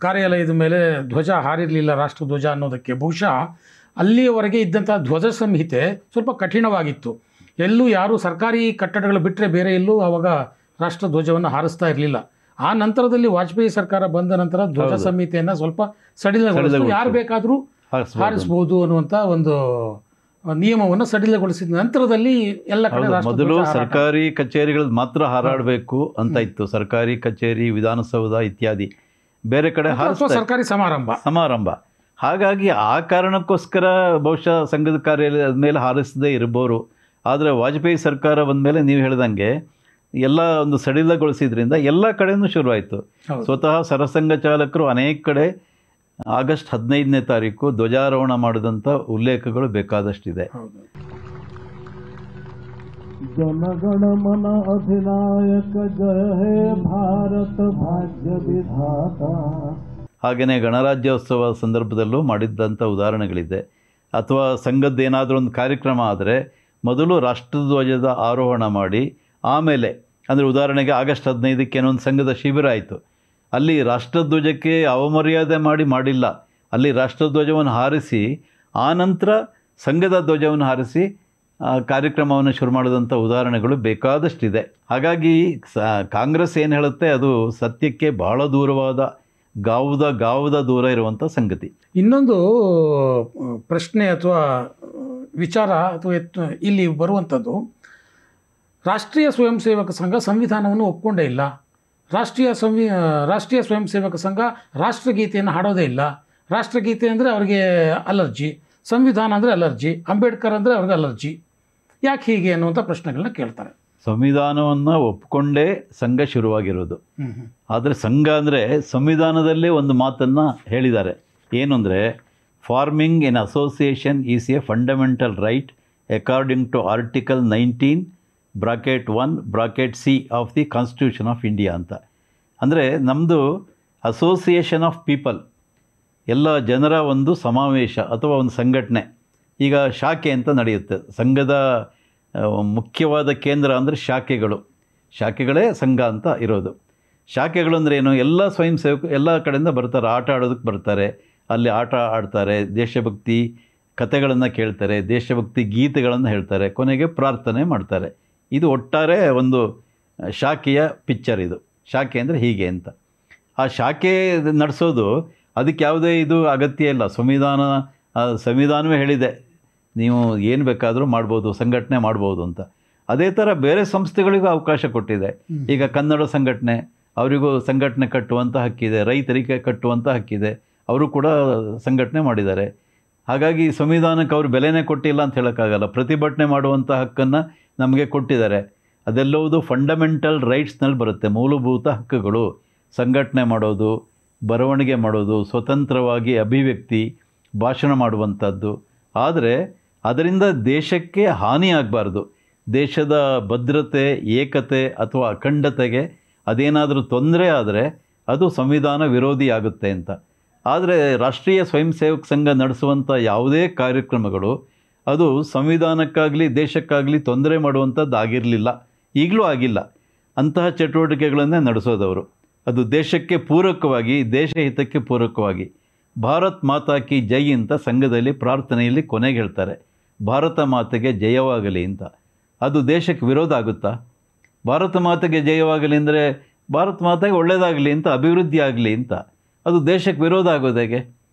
ಕಾರ್ಯಾಲಯದ ಮೇಲೆ ಧ್ವಜ ಹಾರಿರಲಿಲ್ಲ, ರಾಷ್ಟ್ರಧ್ವಜ ಅನ್ನೋದಕ್ಕೆ. ಬಹುಶಃ ಅಲ್ಲಿಯವರೆಗೆ ಇದ್ದಂಥ ಧ್ವಜ ಸಂಹಿತೆ ಸ್ವಲ್ಪ ಕಠಿಣವಾಗಿತ್ತು. ಎಲ್ಲೂ ಯಾರೂ ಸರ್ಕಾರಿ ಕಟ್ಟಡಗಳು ಬಿಟ್ಟರೆ ಬೇರೆ ಎಲ್ಲೂ ಆವಾಗ ರಾಷ್ಟ್ರಧ್ವಜವನ್ನು ಹಾರಿಸ್ತಾ ಇರಲಿಲ್ಲ. ಆ ನಂತರದಲ್ಲಿ ವಾಜಪೇಯಿ ಸರ್ಕಾರ ಬಂದ ನಂತರ ಧ್ವಜ ಸಂಹಿತೆಯನ್ನು ಸ್ವಲ್ಪ ಸಡಿಲಗೊಳಿಸಿದ್ರು. ಯಾರು ಬೇಕಾದರೂ ಹಾರಿಸ್ಬೋದು ಅನ್ನುವಂಥ ಒಂದು ನಿಯಮವನ್ನು ಸಡಿಲಗೊಳಿಸಿದ ನಂತರದಲ್ಲಿ ಎಲ್ಲ ಕಡೆ ಮೊದಲು ಸರ್ಕಾರಿ ಕಚೇರಿಗಳಲ್ಲಿ ಮಾತ್ರ ಹಾರಾಡಬೇಕು ಅಂತ ಇತ್ತು. ಸರ್ಕಾರಿ ಕಚೇರಿ, ವಿಧಾನಸೌಧ ಇತ್ಯಾದಿ. ಬೇರೆ ಕಡೆ ಸರ್ಕಾರಿ ಸಮಾರಂಭ. ಹಾಗಾಗಿ ಆ ಕಾರಣಕ್ಕೋಸ್ಕರ ಬಹುಶಃ ಸಂಘದ ಕಾರ್ಯಾಲಯದ ಮೇಲೆ ಹಾರಿಸದೇ ಇರಬಹುದು. ಆದರೆ ವಾಜಪೇಯಿ ಸರ್ಕಾರ ಬಂದ ಮೇಲೆ ನೀವು ಹೇಳ್ದಂಗೆ ಎಲ್ಲ ಒಂದು ಸಡಿಲಗೊಳಿಸಿದ್ರಿಂದ ಎಲ್ಲ ಕಡೆಯೂ ಶುರುವಾಯಿತು. ಸ್ವತಃ ಸರಸಂಘ ಚಾಲಕರು ಅನೇಕ ಕಡೆ ಆಗಸ್ಟ್ 15ನೇ ತಾರೀಕು ಧ್ವಜಾರೋಹಣ ಮಾಡಿದಂಥ ಉಲ್ಲೇಖಗಳು ಬೇಕಾದಷ್ಟಿದೆ. ಜನಗಣ ಮನ ಅಧಿನಾಯಕ ಜಯ ಹೇ ಭಾರತ ಭಾಗ್ಯ ವಿಧಾತ. ಹಾಗೆಯೇ ಗಣರಾಜ್ಯೋತ್ಸವ ಸಂದರ್ಭದಲ್ಲೂ ಮಾಡಿದ್ದಂಥ ಉದಾಹರಣೆಗಳಿದೆ. ಅಥವಾ ಸಂಘದ್ದೇನಾದರೂ ಒಂದು ಕಾರ್ಯಕ್ರಮ ಆದರೆ ಮೊದಲು ರಾಷ್ಟ್ರಧ್ವಜದ ಆರೋಹಣ ಮಾಡಿ ಆಮೇಲೆ, ಅಂದರೆ ಉದಾಹರಣೆಗೆ ಆಗಸ್ಟ್ 15ಕ್ಕೆ ಏನೊಂದು ಸಂಘದ ಶಿಬಿರ ಆಯಿತು, ಅಲ್ಲಿ ರಾಷ್ಟ್ರಧ್ವಜಕ್ಕೆ ಅವಮರ್ಯಾದೆ ಮಾಡಿಲ್ಲ. ಅಲ್ಲಿ ರಾಷ್ಟ್ರಧ್ವಜವನ್ನು ಹಾರಿಸಿ ಆನಂತರ ಸಂಘದ ಧ್ವಜವನ್ನು ಹಾರಿಸಿ ಕಾರ್ಯಕ್ರಮವನ್ನು ಶುರು ಮಾಡಿದಂಥ ಉದಾಹರಣೆಗಳು ಬೇಕಾದಷ್ಟಿದೆ. ಹಾಗಾಗಿ ಕಾಂಗ್ರೆಸ್ ಏನು ಹೇಳುತ್ತೆ ಅದು ಸತ್ಯಕ್ಕೆ ಬಹಳ ದೂರವಾದ ಗಾವುದ ದೂರ ಇರುವಂಥ ಸಂಗತಿ. ಇನ್ನೊಂದು ಪ್ರಶ್ನೆ ಅಥವಾ ವಿಚಾರ ಅಥವಾ ಇಲ್ಲಿ ಬರುವಂಥದ್ದು, ರಾಷ್ಟ್ರೀಯ ಸ್ವಯಂ ಸೇವಕ ಸಂಘ ಸಂವಿಧಾನವನ್ನು ಒಪ್ಕೊಂಡೇ ಇಲ್ಲ. ರಾಷ್ಟ್ರೀಯ ಸ್ವಯಂ ಸೇವಕ ಸಂಘ ರಾಷ್ಟ್ರಗೀತೆಯನ್ನು ಹಾಡೋದೇ ಇಲ್ಲ. ರಾಷ್ಟ್ರಗೀತೆ ಅಂದರೆ ಅವ್ರಿಗೆ ಅಲರ್ಜಿ, ಸಂವಿಧಾನ ಅಂದರೆ ಅಲರ್ಜಿ, ಅಂಬೇಡ್ಕರ್ ಅಂದರೆ ಅವ್ರಿಗೆ ಅಲರ್ಜಿ. ಯಾಕೆ ಹೀಗೆ ಅನ್ನುವಂಥ ಪ್ರಶ್ನೆಗಳನ್ನ ಕೇಳ್ತಾರೆ. ಸಂವಿಧಾನವನ್ನು ಒಪ್ಕೊಂಡೇ ಸಂಘ ಶುರುವಾಗಿರೋದು. ಆದರೆ ಸಂಘ ಅಂದರೆ ಸಂವಿಧಾನದಲ್ಲೇ ಒಂದು ಮಾತನ್ನು ಹೇಳಿದ್ದಾರೆ. ಏನು ಅಂದರೆ, forming an association is a fundamental right according to article 19(1)(c of the constitution of India ಅಂತ. ಅಂದರೆ ನಮ್ಮದು ಅಸೋಸಿಯೇಷನ್ ಆಫ್ ಪೀಪಲ್, ಎಲ್ಲ ಜನರ ಒಂದು ಸಮಾವೇಶ ಅಥವಾ ಒಂದು ಸಂಘಟನೆ. ಈಗ ಶಾಖೆ ಅಂತ ನಡೆಯುತ್ತೆ. ಸಂಘದ ಮುಖ್ಯವಾದ ಕೇಂದ್ರ ಅಂದರೆ ಶಾಖೆಗಳೇ ಸಂಘ ಅಂತ ಇರೋದು. ಶಾಖೆಗಳು ಅಂದರೆ ಏನು? ಎಲ್ಲ ಸ್ವಯಂ ಸೇವಕರು ಎಲ್ಲ ಕಡೆಯಿಂದ ಬರ್ತಾರೆ, ಆಟ ಆಡೋದಕ್ಕೆ ಬರ್ತಾರೆ. ಅಲ್ಲಿ ಆಟ ಆಡ್ತಾರೆ, ದೇಶಭಕ್ತಿ ಕಥೆಗಳನ್ನು ಕೇಳ್ತಾರೆ, ದೇಶಭಕ್ತಿ ಗೀತೆಗಳನ್ನು ಹೇಳ್ತಾರೆ, ಕೊನೆಗೆ ಪ್ರಾರ್ಥನೆ ಮಾಡ್ತಾರೆ. ಇದು ಒಟ್ಟಾರೆ ಒಂದು ಶಾಖೆಯ ಪಿಕ್ಚರ್. ಇದು ಶಾಖೆ ಅಂದರೆ ಹೀಗೆ ಅಂತ. ಆ ಶಾಖೆ ನಡೆಸೋದು ಅದಕ್ಕೆ ಯಾವುದೇ ಇದು ಅಗತ್ಯ ಇಲ್ಲ. ಸಂವಿಧಾನವೇ ಹೇಳಿದೆ ನೀವು ಏನು ಬೇಕಾದರೂ ಮಾಡ್ಬೋದು, ಸಂಘಟನೆ ಮಾಡ್ಬೋದು ಅಂತ. ಅದೇ ಥರ ಬೇರೆ ಸಂಸ್ಥೆಗಳಿಗೂ ಅವಕಾಶ ಕೊಟ್ಟಿದೆ. ಈಗ ಕನ್ನಡ ಸಂಘಟನೆ, ಅವರಿಗೂ ಸಂಘಟನೆ ಕಟ್ಟುವಂಥ ಹಕ್ಕಿದೆ, ರೈತರಿಗೆ ಕಟ್ಟುವಂಥ ಹಕ್ಕಿದೆ, ಅವರು ಕೂಡ ಸಂಘಟನೆ ಮಾಡಿದ್ದಾರೆ. ಹಾಗಾಗಿ ಸಂವಿಧಾನಕ್ಕೆ ಅವರು ಬೆಲೆನೇ ಕೊಟ್ಟಿಲ್ಲ ಅಂತ ಹೇಳೋಕ್ಕಾಗಲ್ಲ. ಪ್ರತಿಭಟನೆ ಮಾಡುವಂಥ ಹಕ್ಕನ್ನು ನಮಗೆ ಕೊಟ್ಟಿದ್ದಾರೆ. ಅದೆಲ್ಲವುದು ಫಂಡಮೆಂಟಲ್ ರೈಟ್ಸ್ನಲ್ಲಿ ಬರುತ್ತೆ, ಮೂಲಭೂತ ಹಕ್ಕುಗಳು. ಸಂಘಟನೆ ಮಾಡೋದು, ಬರವಣಿಗೆ ಮಾಡೋದು, ಸ್ವತಂತ್ರವಾಗಿ ಅಭಿವ್ಯಕ್ತಿ, ಭಾಷಣ ಮಾಡುವಂಥದ್ದು. ಆದರೆ ಅದರಿಂದ ದೇಶಕ್ಕೆ ಹಾನಿ ಆಗಬಾರ್ದು. ದೇಶದ ಭದ್ರತೆ, ಏಕತೆ ಅಥವಾ ಅಖಂಡತೆಗೆ ಅದೇನಾದರೂ ತೊಂದರೆ ಆದರೆ ಅದು ಸಂವಿಧಾನ ವಿರೋಧಿ ಆಗುತ್ತೆ ಅಂತ. ಆದರೆ ರಾಷ್ಟ್ರೀಯ ಸ್ವಯಂ ಸೇವಕ ಸಂಘ ನಡೆಸುವಂಥ ಯಾವುದೇ ಕಾರ್ಯಕ್ರಮಗಳು ಅದು ಸಂವಿಧಾನಕ್ಕಾಗಲಿ ದೇಶಕ್ಕಾಗಲಿ ತೊಂದರೆ ಮಾಡುವಂಥದ್ದು ಆಗಿರಲಿಲ್ಲ, ಈಗಲೂ ಆಗಿಲ್ಲ. ಅಂತಹ ಚಟುವಟಿಕೆಗಳನ್ನೇ ನಡೆಸೋದವರು. ಅದು ದೇಶಕ್ಕೆ ಪೂರಕವಾಗಿ, ದೇಶ ಹಿತಕ್ಕೆ ಪೂರಕವಾಗಿ ಭಾರತ್ ಮಾತಾ ಕಿ ಜೈ ಅಂತ ಸಂಘದಲ್ಲಿ ಪ್ರಾರ್ಥನೆಯಲ್ಲಿ ಕೊನೆಗೆ ಹೇಳ್ತಾರೆ, ಭಾರತ ಮಾತೆಗೆ ಜಯವಾಗಲಿ ಅಂತ. ಅದು ದೇಶಕ್ಕೆ ವಿರೋಧ ಆಗುತ್ತಾ? ಭಾರತ ಮಾತೆಗೆ ಜಯವಾಗಲಿ ಅಂದರೆ ಭಾರತ ಮಾತೆಗೆ ಒಳ್ಳೆಯದಾಗಲಿ ಅಂತ, ಅಭಿವೃದ್ಧಿ ಆಗಲಿ ಅಂತ. ಅದು ದೇಶಕ್ಕೆ ವಿರೋಧ ಆಗೋದು ಹೇಗೆ?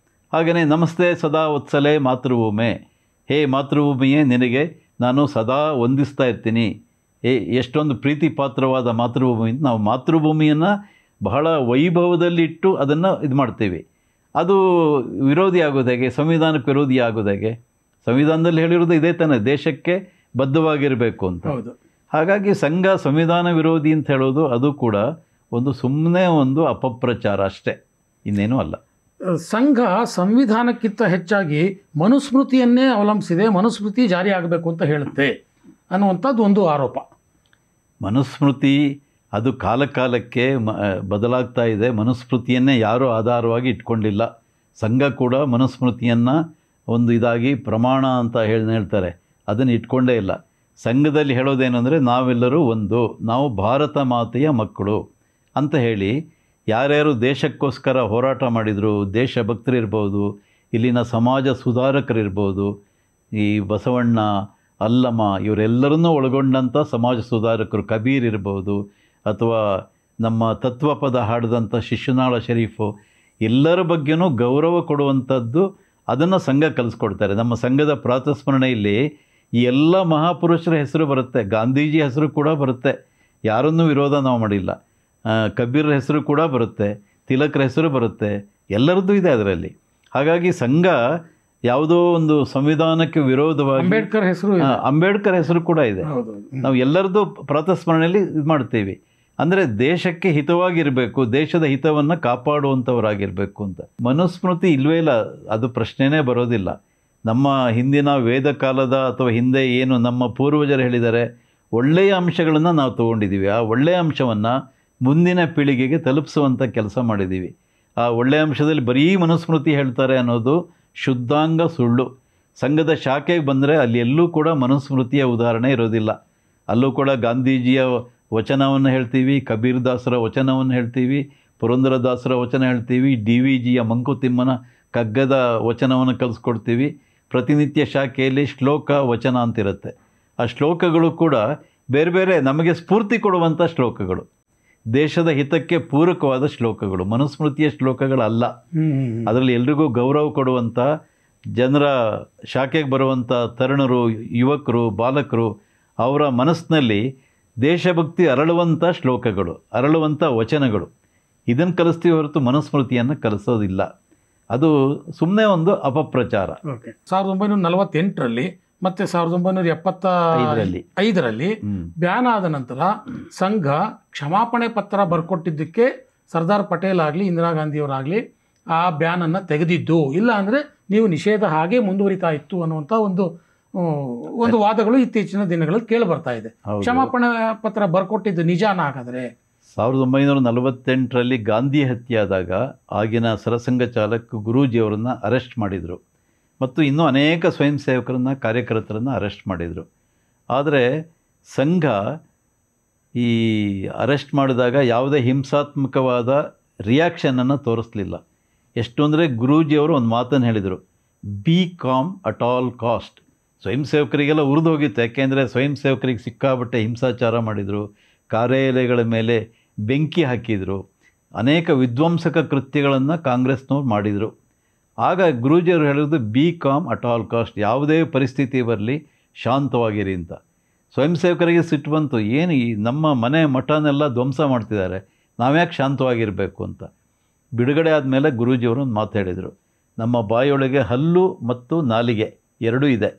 ಹಾಗೆಯೇ ನಮಸ್ತೆ ಸದಾ ವತ್ಸಲೆ ಮಾತೃಭೂಮೆ, ಹೇ ಮಾತೃಭೂಮಿಯೇ ನಿನಗೆ ನಾನು ಸದಾ ವಂದಿಸ್ತಾ ಇರ್ತೀನಿ. ಎಷ್ಟೊಂದು ಪ್ರೀತಿ ಪಾತ್ರವಾದ ಮಾತೃಭೂಮಿ ಅಂತ ನಾವು ಮಾತೃಭೂಮಿಯನ್ನು ಬಹಳ ವೈಭವದಲ್ಲಿಟ್ಟು ಅದನ್ನು ಇದು ಮಾಡ್ತೀವಿ. ಅದು ವಿರೋಧಿ ಆಗೋದು ಹೇಗೆ? ಸಂವಿಧಾನಕ್ಕೆ ವಿರೋಧಿ ಆಗೋದು ಹೇಗೆ? ಸಂವಿಧಾನದಲ್ಲಿ ಹೇಳಿರೋದು ಇದೇ ತಾನೇ, ದೇಶಕ್ಕೆ ಬದ್ಧವಾಗಿರಬೇಕು ಅಂತ. ಹಾಗಾಗಿ ಸಂಘ ಸಂವಿಧಾನ ವಿರೋಧಿ ಅಂತ ಹೇಳೋದು ಅದು ಕೂಡ ಒಂದು ಸುಮ್ಮನೆ ಒಂದು ಅಪಪ್ರಚಾರ ಅಷ್ಟೇ, ಇನ್ನೇನೂ ಅಲ್ಲ. ಸಂಘ ಸಂವಿಧಾನಕ್ಕಿಂತ ಹೆಚ್ಚಾಗಿ ಮನುಸ್ಮೃತಿಯನ್ನೇ ಅವಲಂಬಿಸಿದೆ, ಮನುಸ್ಮೃತಿ ಜಾರಿ ಆಗಬೇಕು ಅಂತ ಹೇಳುತ್ತೆ ಅನ್ನುವಂಥದ್ದು ಒಂದು ಆರೋಪ. ಮನುಸ್ಮೃತಿ ಅದು ಕಾಲಕ್ಕೆ ಬದಲಾಗ್ತಾ ಇದೆ. ಮನುಸ್ಮೃತಿಯನ್ನೇ ಯಾರೂ ಆಧಾರವಾಗಿ ಇಟ್ಕೊಂಡಿಲ್ಲ. ಸಂಘ ಕೂಡ ಮನುಸ್ಮೃತಿಯನ್ನು ಒಂದು ಇದಾಗಿ ಪ್ರಮಾಣ ಅಂತ ಹೇಳ್ತಾರೆ, ಅದನ್ನು ಇಟ್ಕೊಂಡೇ ಇಲ್ಲ. ಸಂಘದಲ್ಲಿ ಹೇಳೋದೇನು ಅಂದರೆ ನಾವೆಲ್ಲರೂ ಒಂದು, ನಾವು ಭಾರತ ಮಾತೆಯ ಮಕ್ಕಳು ಅಂತ ಹೇಳಿ ಯಾರ್ಯಾರು ದೇಶಕ್ಕೋಸ್ಕರ ಹೋರಾಟ ಮಾಡಿದರು, ದೇಶಭಕ್ತರಿರ್ಬೋದು, ಇಲ್ಲಿನ ಸಮಾಜ ಸುಧಾರಕರಿರ್ಬೋದು, ಈ ಬಸವಣ್ಣ, ಅಲ್ಲಮ ಇವರೆಲ್ಲರನ್ನೂ ಒಳಗೊಂಡಂಥ ಸಮಾಜ ಸುಧಾರಕರು, ಕಬೀರ್ ಇರ್ಬೋದು, ಅಥವಾ ನಮ್ಮ ತತ್ವಪದ ಹಾಡಿದಂಥ ಶಿಶುನಾಳ ಶರೀಫು, ಎಲ್ಲರ ಬಗ್ಗೆನೂ ಗೌರವ ಕೊಡುವಂಥದ್ದು ಅದನ್ನು ಸಂಘ ಕಲಿಸ್ಕೊಡ್ತಾರೆ. ನಮ್ಮ ಸಂಘದ ಪ್ರಾತಸ್ಮರಣೆಯಲ್ಲಿ ಈ ಎಲ್ಲ ಮಹಾಪುರುಷರ ಹೆಸರು ಬರುತ್ತೆ, ಗಾಂಧೀಜಿ ಹೆಸರು ಕೂಡ ಬರುತ್ತೆ, ಯಾರನ್ನೂ ವಿರೋಧ ನಾವು ಮಾಡಿಲ್ಲ. ಕಬೀರ್ ಹೆಸರು ಕೂಡ ಬರುತ್ತೆ, ತಿಲಕರ ಹೆಸರು ಬರುತ್ತೆ, ಎಲ್ಲರದ್ದು ಇದೆ ಅದರಲ್ಲಿ. ಹಾಗಾಗಿ ಸಂಘ ಯಾವುದೋ ಒಂದು ಸಂವಿಧಾನಕ್ಕೆ ವಿರೋಧವಾಗಿ ಅಂಬೇಡ್ಕರ್ ಹೆಸರು ಕೂಡ ಇದೆ. ನಾವು ಎಲ್ಲರದ್ದು ಪ್ರಾತಸ್ಮರಣೆಯಲ್ಲಿ ಇದು ಮಾಡ್ತೀವಿ. ಅಂದರೆ ದೇಶಕ್ಕೆ ಹಿತವಾಗಿರಬೇಕು, ದೇಶದ ಹಿತವನ್ನು ಕಾಪಾಡುವಂಥವರಾಗಿರಬೇಕು ಅಂತ. ಮನುಸ್ಮೃತಿ ಇಲ್ಲವೇ ಇಲ್ಲ, ಅದು ಪ್ರಶ್ನೆನೇ ಬರೋದಿಲ್ಲ. ನಮ್ಮ ಹಿಂದಿನ ವೇದ ಕಾಲದ ಅಥವಾ ಹಿಂದೆ ಏನು ನಮ್ಮ ಪೂರ್ವಜರು ಹೇಳಿದ್ದಾರೆ, ಒಳ್ಳೆಯ ಅಂಶಗಳನ್ನು ನಾವು ತೊಗೊಂಡಿದ್ದೀವಿ. ಆ ಒಳ್ಳೆಯ ಅಂಶವನ್ನು ಮುಂದಿನ ಪೀಳಿಗೆಗೆ ತಲುಪಿಸುವಂಥ ಕೆಲಸ ಮಾಡಿದ್ದೀವಿ. ಆ ಒಳ್ಳೆಯ ಅಂಶದಲ್ಲಿ ಬರೀ ಮನುಸ್ಮೃತಿ ಹೇಳ್ತಾರೆ ಅನ್ನೋದು ಶುದ್ಧಾಂಗ ಸುಳ್ಳು. ಸಂಘದ ಶಾಖೆಗೆ ಬಂದರೆ ಅಲ್ಲಿ ಎಲ್ಲೂ ಕೂಡ ಮನುಸ್ಮೃತಿಯ ಉದಾಹರಣೆ ಇರೋದಿಲ್ಲ. ಅಲ್ಲೂ ಕೂಡ ಗಾಂಧೀಜಿಯ ವಚನವನ್ನು ಹೇಳ್ತೀವಿ, ಕಬೀರ್ ದಾಸರ ವಚನವನ್ನು ಹೇಳ್ತೀವಿ, ಪುರಂದರದಾಸರ ವಚನ ಹೇಳ್ತೀವಿ, DVGಯ ಮಂಕುತಿಮ್ಮನ ಕಗ್ಗದ ವಚನವನ್ನು ಕಲಿಸ್ಕೊಡ್ತೀವಿ. ಪ್ರತಿನಿತ್ಯ ಶಾಖೆಯಲ್ಲಿ ಶ್ಲೋಕ ವಚನ ಅಂತಿರುತ್ತೆ. ಆ ಶ್ಲೋಕಗಳು ಕೂಡ ಬೇರೆ ಬೇರೆ ನಮಗೆ ಸ್ಫೂರ್ತಿ ಕೊಡುವಂಥ ಶ್ಲೋಕಗಳು, ದೇಶದ ಹಿತಕ್ಕೆ ಪೂರಕವಾದ ಶ್ಲೋಕಗಳು, ಮನುಸ್ಮೃತಿಯ ಶ್ಲೋಕಗಳಲ್ಲ. ಅದರಲ್ಲಿ ಎಲ್ರಿಗೂ ಗೌರವ ಕೊಡುವಂಥ, ಜನರ ಶಾಖೆಗೆ ಬರುವಂಥ ತರುಣರು, ಯುವಕರು, ಬಾಲಕರು ಅವರ ಮನಸ್ಸಿನಲ್ಲಿ ದೇಶಭಕ್ತಿ ಅರಳುವಂಥ ಶ್ಲೋಕಗಳು, ಅರಳುವಂಥ ವಚನಗಳು, ಇದನ್ನು ಕಲಿಸ್ತೀವಿ ಹೊರತು ಮನುಸ್ಮೃತಿಯನ್ನು ಕಲಿಸೋದಿಲ್ಲ. ಅದು ಸುಮ್ಮನೆ ಒಂದು ಅಪಪ್ರಚಾರ. 1948ರಲ್ಲಿ ಮತ್ತು 1975ರಲ್ಲಿ ಬ್ಯಾನ್ ಆದ ನಂತರ ಸಂಘ ಕ್ಷಮಾಪಣೆ ಪತ್ರ ಬರ್ಕೊಟ್ಟಿದ್ದಕ್ಕೆ ಸರ್ದಾರ್ ಪಟೇಲ್ ಆಗಲಿ ಇಂದಿರಾ ಗಾಂಧಿಯವರಾಗಲಿ ಆ ಬ್ಯಾನನ್ನು ತೆಗೆದಿದ್ದು. ಇಲ್ಲ ಅಂದರೆ ನೀವು ನಿಷೇಧ ಹಾಗೆ ಮುಂದುವರಿತಾ ಇತ್ತು ಅನ್ನುವಂಥ ಒಂದು ವಾದಗಳು ಇತ್ತೀಚಿನ ದಿನಗಳಲ್ಲಿ ಕೇಳಿ ಬರ್ತಾ ಇದೆ. ಕ್ಷಮಾಪಣೆ ಪತ್ರ ಬರ್ಕೊಟ್ಟಿದ್ದು ನಿಜಾನ ಹಾಗಾದರೆ? 1948ರಲ್ಲಿ ಗಾಂಧಿ ಹತ್ಯೆ ಆದಾಗ ಆಗಿನ ಸರಸಂಘ ಚಾಲಕ ಗುರೂಜಿಯವರನ್ನು ಅರೆಸ್ಟ್ ಮಾಡಿದರು ಮತ್ತು ಇನ್ನೂ ಅನೇಕ ಸ್ವಯಂ ಸೇವಕರನ್ನು, ಕಾರ್ಯಕರ್ತರನ್ನು ಅರೆಸ್ಟ್ ಮಾಡಿದರು. ಆದರೆ ಸಂಘ ಈ ಅರೆಸ್ಟ್ ಮಾಡಿದಾಗ ಯಾವುದೇ ಹಿಂಸಾತ್ಮಕವಾದ ರಿಯಾಕ್ಷನನ್ನು ತೋರಿಸಲಿಲ್ಲ. ಎಷ್ಟು ಅಂದರೆ ಗುರೂಜಿಯವರು ಒಂದು ಮಾತನ್ನು ಹೇಳಿದರು, B com at all cost. ಸ್ವಯಂ ಸೇವಕರಿಗೆಲ್ಲ ಉರಿದು ಹೋಗಿತ್ತು, ಯಾಕೆಂದರೆ ಸ್ವಯಂ ಸೇವಕರಿಗೆ ಸಿಕ್ಕಾಬಟ್ಟೆ ಹಿಂಸಾಚಾರ ಮಾಡಿದರು, ಕಾರ್ಯಾಲಯಗಳ ಮೇಲೆ ಬೆಂಕಿ ಹಾಕಿದರು, ಅನೇಕ ವಿಧ್ವಂಸಕ ಕೃತ್ಯಗಳನ್ನು ಕಾಂಗ್ರೆಸ್ನವ್ರು ಮಾಡಿದರು. ಆಗ ಗುರೂಜಿಯವರು ಹೇಳೋದು B com at all cost, ಯಾವುದೇ ಪರಿಸ್ಥಿತಿ ಬರಲಿ ಶಾಂತವಾಗಿರಿ ಅಂತ. ಸ್ವಯಂ ಸೇವಕರಿಗೆ ಸಿಟ್ಟು ಬಂತು, ಏನು ಈ ನಮ್ಮ ಮನೆ ಮಠನೆಲ್ಲ ಧ್ವಂಸ ಮಾಡ್ತಿದ್ದಾರೆ, ನಾವ್ಯಾಕೆ ಶಾಂತವಾಗಿರಬೇಕು ಅಂತ. ಬಿಡುಗಡೆ ಆದಮೇಲೆ ಗುರೂಜಿಯವರು ಒಂದು ಮಾತು ಹೇಳಿದರು, ನಮ್ಮ ಬಾಯಿಯೊಳಗೆ ಹಲ್ಲು ಮತ್ತು ನಾಲಿಗೆ ಎರಡೂ ಇದೆ.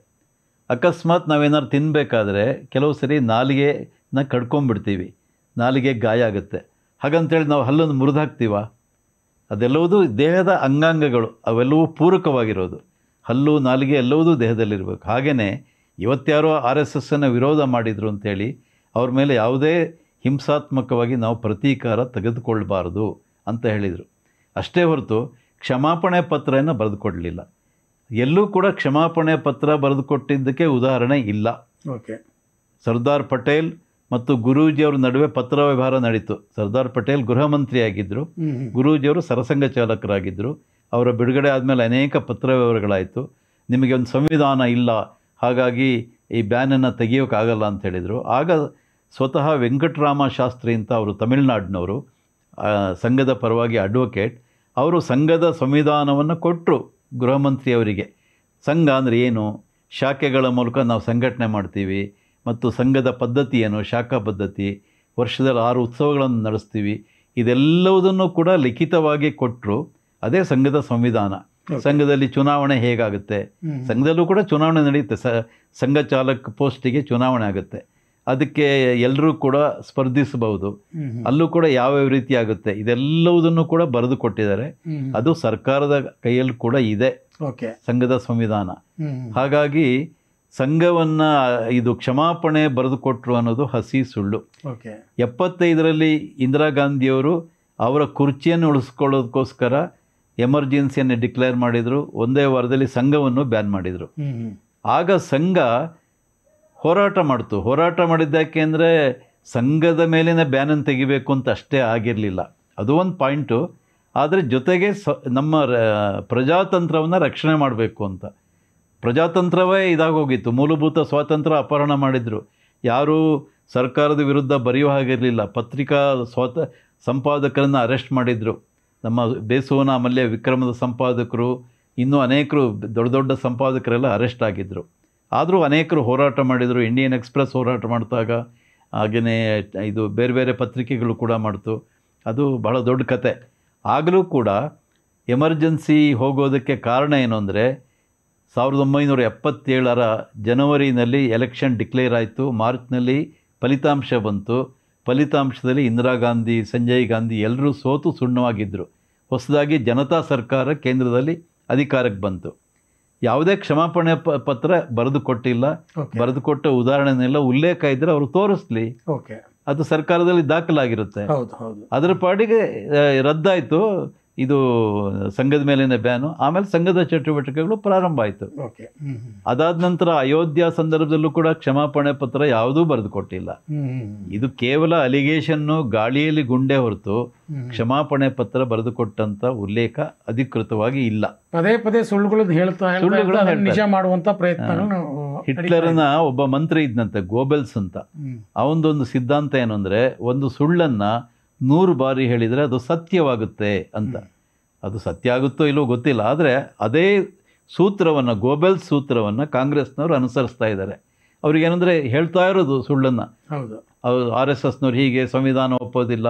ಅಕಸ್ಮಾತ್ ನಾವೇನಾದ್ರು ತಿನ್ನಬೇಕಾದ್ರೆ ಕೆಲವು ಸರಿ ನಾಲಿಗೆನ ಕಡ್ಕೊಂಡ್ಬಿಡ್ತೀವಿ, ನಾಲಿಗೆ ಗಾಯ ಆಗುತ್ತೆ. ಹಾಗಂತೇಳಿ ನಾವು ಹಲ್ಲನ್ನು ಮುರಿದು ಹಾಕ್ತೀವ? ಅದೆಲ್ಲವೂ ದೇಹದ ಅಂಗಾಂಗಗಳು, ಅವೆಲ್ಲವೂ ಪೂರಕವಾಗಿರೋದು. ಹಲ್ಲು ನಾಲಿಗೆ ಎಲ್ಲವೂ ದೇಹದಲ್ಲಿರಬೇಕು. ಹಾಗೆಯೇ ಇವತ್ಯಾರೋ RSSನ್ನು ವಿರೋಧ ಮಾಡಿದರು ಅಂಥೇಳಿ ಅವ್ರ ಮೇಲೆ ಯಾವುದೇ ಹಿಂಸಾತ್ಮಕವಾಗಿ ನಾವು ಪ್ರತೀಕಾರ ತೆಗೆದುಕೊಳ್ಬಾರ್ದು ಅಂತ ಹೇಳಿದರು. ಅಷ್ಟೇ ಹೊರತು ಕ್ಷಮಾಪಣೆ ಪತ್ರವನ್ನು ಬರೆದುಕೊಡಲಿಲ್ಲ. ಎಲ್ಲೂ ಕೂಡ ಕ್ಷಮಾಪಣೆ ಪತ್ರ ಬರೆದುಕೊಟ್ಟಿದ್ದಕ್ಕೆ ಉದಾಹರಣೆ ಇಲ್ಲ. ಓಕೆ. ಸರ್ದಾರ್ ಪಟೇಲ್ ಮತ್ತು ಗುರೂಜಿಯವ್ರ ನಡುವೆ ಪತ್ರ ವ್ಯವಹಾರ ನಡೀತು. ಸರ್ದಾರ್ ಪಟೇಲ್ ಗೃಹ ಮಂತ್ರಿ ಆಗಿದ್ದರು, ಗುರೂಜಿಯವರು ಸರಸಂಘ ಚಾಲಕರಾಗಿದ್ದರು. ಅವರ ಬಿಡುಗಡೆ ಆದಮೇಲೆ ಅನೇಕ ಪತ್ರ ವ್ಯವಹಾರಗಳಾಯಿತು. ನಿಮಗೆ ಒಂದು ಸಂವಿಧಾನ ಇಲ್ಲ, ಹಾಗಾಗಿ ಈ ಬ್ಯಾನನ್ನು ತೆಗಿಯೋಕ್ಕಾಗಲ್ಲ ಅಂತ ಹೇಳಿದರು. ಆಗ ಸ್ವತಃ ವೆಂಕಟರಾಮ ಶಾಸ್ತ್ರಿ ಅಂತ ಅವರು ತಮಿಳುನಾಡಿನವರು, ಸಂಘದ ಪರವಾಗಿ ಅಡ್ವೊಕೇಟ್, ಅವರು ಸಂಘದ ಸಂವಿಧಾನವನ್ನು ಕೊಟ್ಟರು ಗೃಹ ಮಂತ್ರಿಯವರಿಗೆ. ಸಂಘ ಅಂದರೆ ಏನು, ಶಾಖೆಗಳ ಮೂಲಕ ನಾವು ಸಂಘಟನೆ ಮಾಡ್ತೀವಿ, ಮತ್ತು ಸಂಘದ ಪದ್ಧತಿ ಏನು, ಶಾಖಾ ಪದ್ಧತಿ, ವರ್ಷದಲ್ಲಿ 6 ಉತ್ಸವಗಳನ್ನು ನಡೆಸ್ತೀವಿ, ಇದೆಲ್ಲವುದನ್ನು ಕೂಡ ಲಿಖಿತವಾಗಿ ಕೊಟ್ಟರು. ಅದೇ ಸಂಘದ ಸಂವಿಧಾನ. ಸಂಘದಲ್ಲಿ ಚುನಾವಣೆ ಹೇಗಾಗುತ್ತೆ, ಸಂಘದಲ್ಲೂ ಕೂಡ ಚುನಾವಣೆ ನಡೆಯುತ್ತೆ, ಸಂಘ ಚಾಲಕ ಪೋಸ್ಟಿಗೆ ಚುನಾವಣೆ ಆಗುತ್ತೆ, ಅದಕ್ಕೆ ಎಲ್ಲರೂ ಕೂಡ ಸ್ಪರ್ಧಿಸಬಹುದು, ಅಲ್ಲೂ ಕೂಡ ಯಾವ್ಯಾವ ರೀತಿ ಆಗುತ್ತೆ, ಇದೆಲ್ಲವುದನ್ನು ಕೂಡ ಬರೆದು ಕೊಟ್ಟಿದ್ದಾರೆ. ಅದು ಸರ್ಕಾರದ ಕೈಯಲ್ಲಿ ಕೂಡ ಇದೆ ಸಂಘದ ಸಂವಿಧಾನ. ಹಾಗಾಗಿ ಸಂಘವನ್ನು ಇದು ಕ್ಷಮಾಪಣೆ ಬರೆದು ಕೊಟ್ಟರು ಅನ್ನೋದು ಹಸಿ ಸುಳ್ಳು. 75ರಲ್ಲಿ ಇಂದಿರಾ ಗಾಂಧಿಯವರು ಅವರ ಕುರ್ಚಿಯನ್ನು ಉಳಿಸ್ಕೊಳ್ಳೋದಕ್ಕೋಸ್ಕರ ಎಮರ್ಜೆನ್ಸಿಯನ್ನು ಡಿಕ್ಲೇರ್ ಮಾಡಿದರು. ಒಂದೇ ವಾರದಲ್ಲಿ ಸಂಘವನ್ನು ಬ್ಯಾನ್ ಮಾಡಿದರು. ಆಗ ಸಂಘ ಹೋರಾಟ ಮಾಡ್ತು. ಹೋರಾಟ ಮಾಡಿದ್ದಕ್ಕೆ ಅಂದರೆ ಸಂಘದ ಮೇಲಿನ ಬ್ಯಾನನ್ನು ತೆಗಿಬೇಕು ಅಂತ ಅಷ್ಟೇ ಆಗಿರಲಿಲ್ಲ, ಅದು ಒಂದು ಪಾಯಿಂಟು. ಆದರೆ ಜೊತೆಗೆ ನಮ್ಮ ಪ್ರಜಾತಂತ್ರವನ್ನು ರಕ್ಷಣೆ ಮಾಡಬೇಕು ಅಂತ. ಪ್ರಜಾತಂತ್ರವೇ ಇದಾಗೋಗಿತ್ತು. ಮೂಲಭೂತ ಸ್ವಾತಂತ್ರ್ಯ ಅಪಹರಣ ಮಾಡಿದರು. ಯಾರೂ ಸರ್ಕಾರದ ವಿರುದ್ಧ ಬರೆಯೋ ಹಾಗಿರಲಿಲ್ಲ. ಪತ್ರಿಕಾ ಸಂಪಾದಕರನ್ನು ಅರೆಸ್ಟ್ ಮಾಡಿದರು. ನಮ್ಮ ಬೇಸುವನ ಮಲ್ಯ ವಿಕ್ರಮದ ಸಂಪಾದಕರು, ಇನ್ನೂ ಅನೇಕರು ದೊಡ್ಡ ದೊಡ್ಡ ಸಂಪಾದಕರೆಲ್ಲ ಅರೆಸ್ಟ್ ಆಗಿದ್ದರು. ಆದರೂ ಅನೇಕರು ಹೋರಾಟ ಮಾಡಿದರು. ಇಂಡಿಯನ್ ಎಕ್ಸ್ಪ್ರೆಸ್ ಹೋರಾಟ ಮಾಡಿದಾಗ, ಹಾಗೆಯೇ ಇದು ಬೇರೆ ಬೇರೆ ಪತ್ರಿಕೆಗಳು ಕೂಡ ಮಾಡ್ತು. ಅದು ಬಹಳ ದೊಡ್ಡ ಕತೆ. ಆಗಲೂ ಕೂಡ ಎಮರ್ಜೆನ್ಸಿ ಹೋಗೋದಕ್ಕೆ ಕಾರಣ ಏನು ಅಂದರೆ 1977ರ ಜನವರಿನಲ್ಲಿ ಎಲೆಕ್ಷನ್ ಡಿಕ್ಲೇರ್ ಆಯಿತು. ಮಾರ್ಚ್ನಲ್ಲಿ ಫಲಿತಾಂಶ ಬಂತು. ಫಲಿತಾಂಶದಲ್ಲಿ ಇಂದಿರಾ ಗಾಂಧಿ, ಸಂಜಯ್ ಗಾಂಧಿ ಎಲ್ಲರೂ ಸೋತು ಸುಣ್ಣವಾಗಿದ್ದರು. ಹೊಸದಾಗಿ ಜನತಾ ಸರ್ಕಾರ ಕೇಂದ್ರದಲ್ಲಿ ಅಧಿಕಾರಕ್ಕೆ ಬಂತು. ಯಾವುದೇ ಕ್ಷಮಾಪಣೆ ಪತ್ರ ಬರೆದು ಕೊಟ್ಟಿಲ್ಲ. ಬರೆದು ಕೊಟ್ಟ ಉದಾಹರಣೆನೆಲ್ಲ ಉಲ್ಲೇಖ ಇದ್ದರೆ ಅವರು ತೋರಿಸ್ಲಿ, ಅದು ಸರ್ಕಾರದಲ್ಲಿ ದಾಖಲಾಗಿರುತ್ತೆ. ಅದರ ಪಾಡಿಗೆ ರದ್ದಾಯಿತು ಇದು ಸಂಘದ ಮೇಲಿನ ಬ್ಯಾನು. ಆಮೇಲೆ ಸಂಘದ ಚಟುವಟಿಕೆಗಳು ಪ್ರಾರಂಭ ಆಯಿತು. ಅದಾದ ನಂತರ ಅಯೋಧ್ಯ ಸಂದರ್ಭದಲ್ಲೂ ಕೂಡ ಕ್ಷಮಾಪಣೆ ಪತ್ರ ಯಾವುದೂ ಬರೆದು ಕೊಟ್ಟಿಲ್ಲ. ಇದು ಕೇವಲ ಅಲಿಗೇಷನ್ನು, ಗಾಳಿಯಲ್ಲಿ ಗುಂಡೆ ಹೊರತು ಕ್ಷಮಾಪಣೆ ಪತ್ರ ಬರೆದು ಕೊಟ್ಟಂತ ಉಲ್ಲೇಖ ಅಧಿಕೃತವಾಗಿ ಇಲ್ಲ. ಪದೇ ಪದೇ ಸುಳ್ಳುಗಳನ್ನು ನಿಜ ಮಾಡುವಂತ ಪ್ರಯತ್ನ. ಹಿಟ್ಲರ್ನ ಒಬ್ಬ ಮಂತ್ರಿ ಇದ್ದಂತೆ, ಗೋಬೆಲ್ಸ್ ಅಂತ. ಅವನದೊಂದು ಸಿದ್ಧಾಂತ ಏನು ಅಂದರೆ, ಒಂದು ಸುಳ್ಳನ್ನ 100 ಬಾರಿ ಹೇಳಿದರೆ ಅದು ಸತ್ಯವಾಗುತ್ತೆ ಅಂತ. ಅದು ಸತ್ಯ ಆಗುತ್ತೋ ಇಲ್ಲವೋ ಗೊತ್ತಿಲ್ಲ, ಆದರೆ ಅದೇ ಸೂತ್ರವನ್ನು, ಗೋಬೆಲ್ಸ್ ಸೂತ್ರವನ್ನು ಕಾಂಗ್ರೆಸ್ನವರು ಅನುಸರಿಸ್ತಾ ಇದ್ದಾರೆ. ಅವ್ರಿಗೇನೆಂದರೆ ಹೇಳ್ತಾ ಇರೋದು ಸುಳ್ಳನ್ನು. ಅವರು RSSನವ್ರು ಹೀಗೆ ಸಂವಿಧಾನ ಒಪ್ಪೋದಿಲ್ಲ,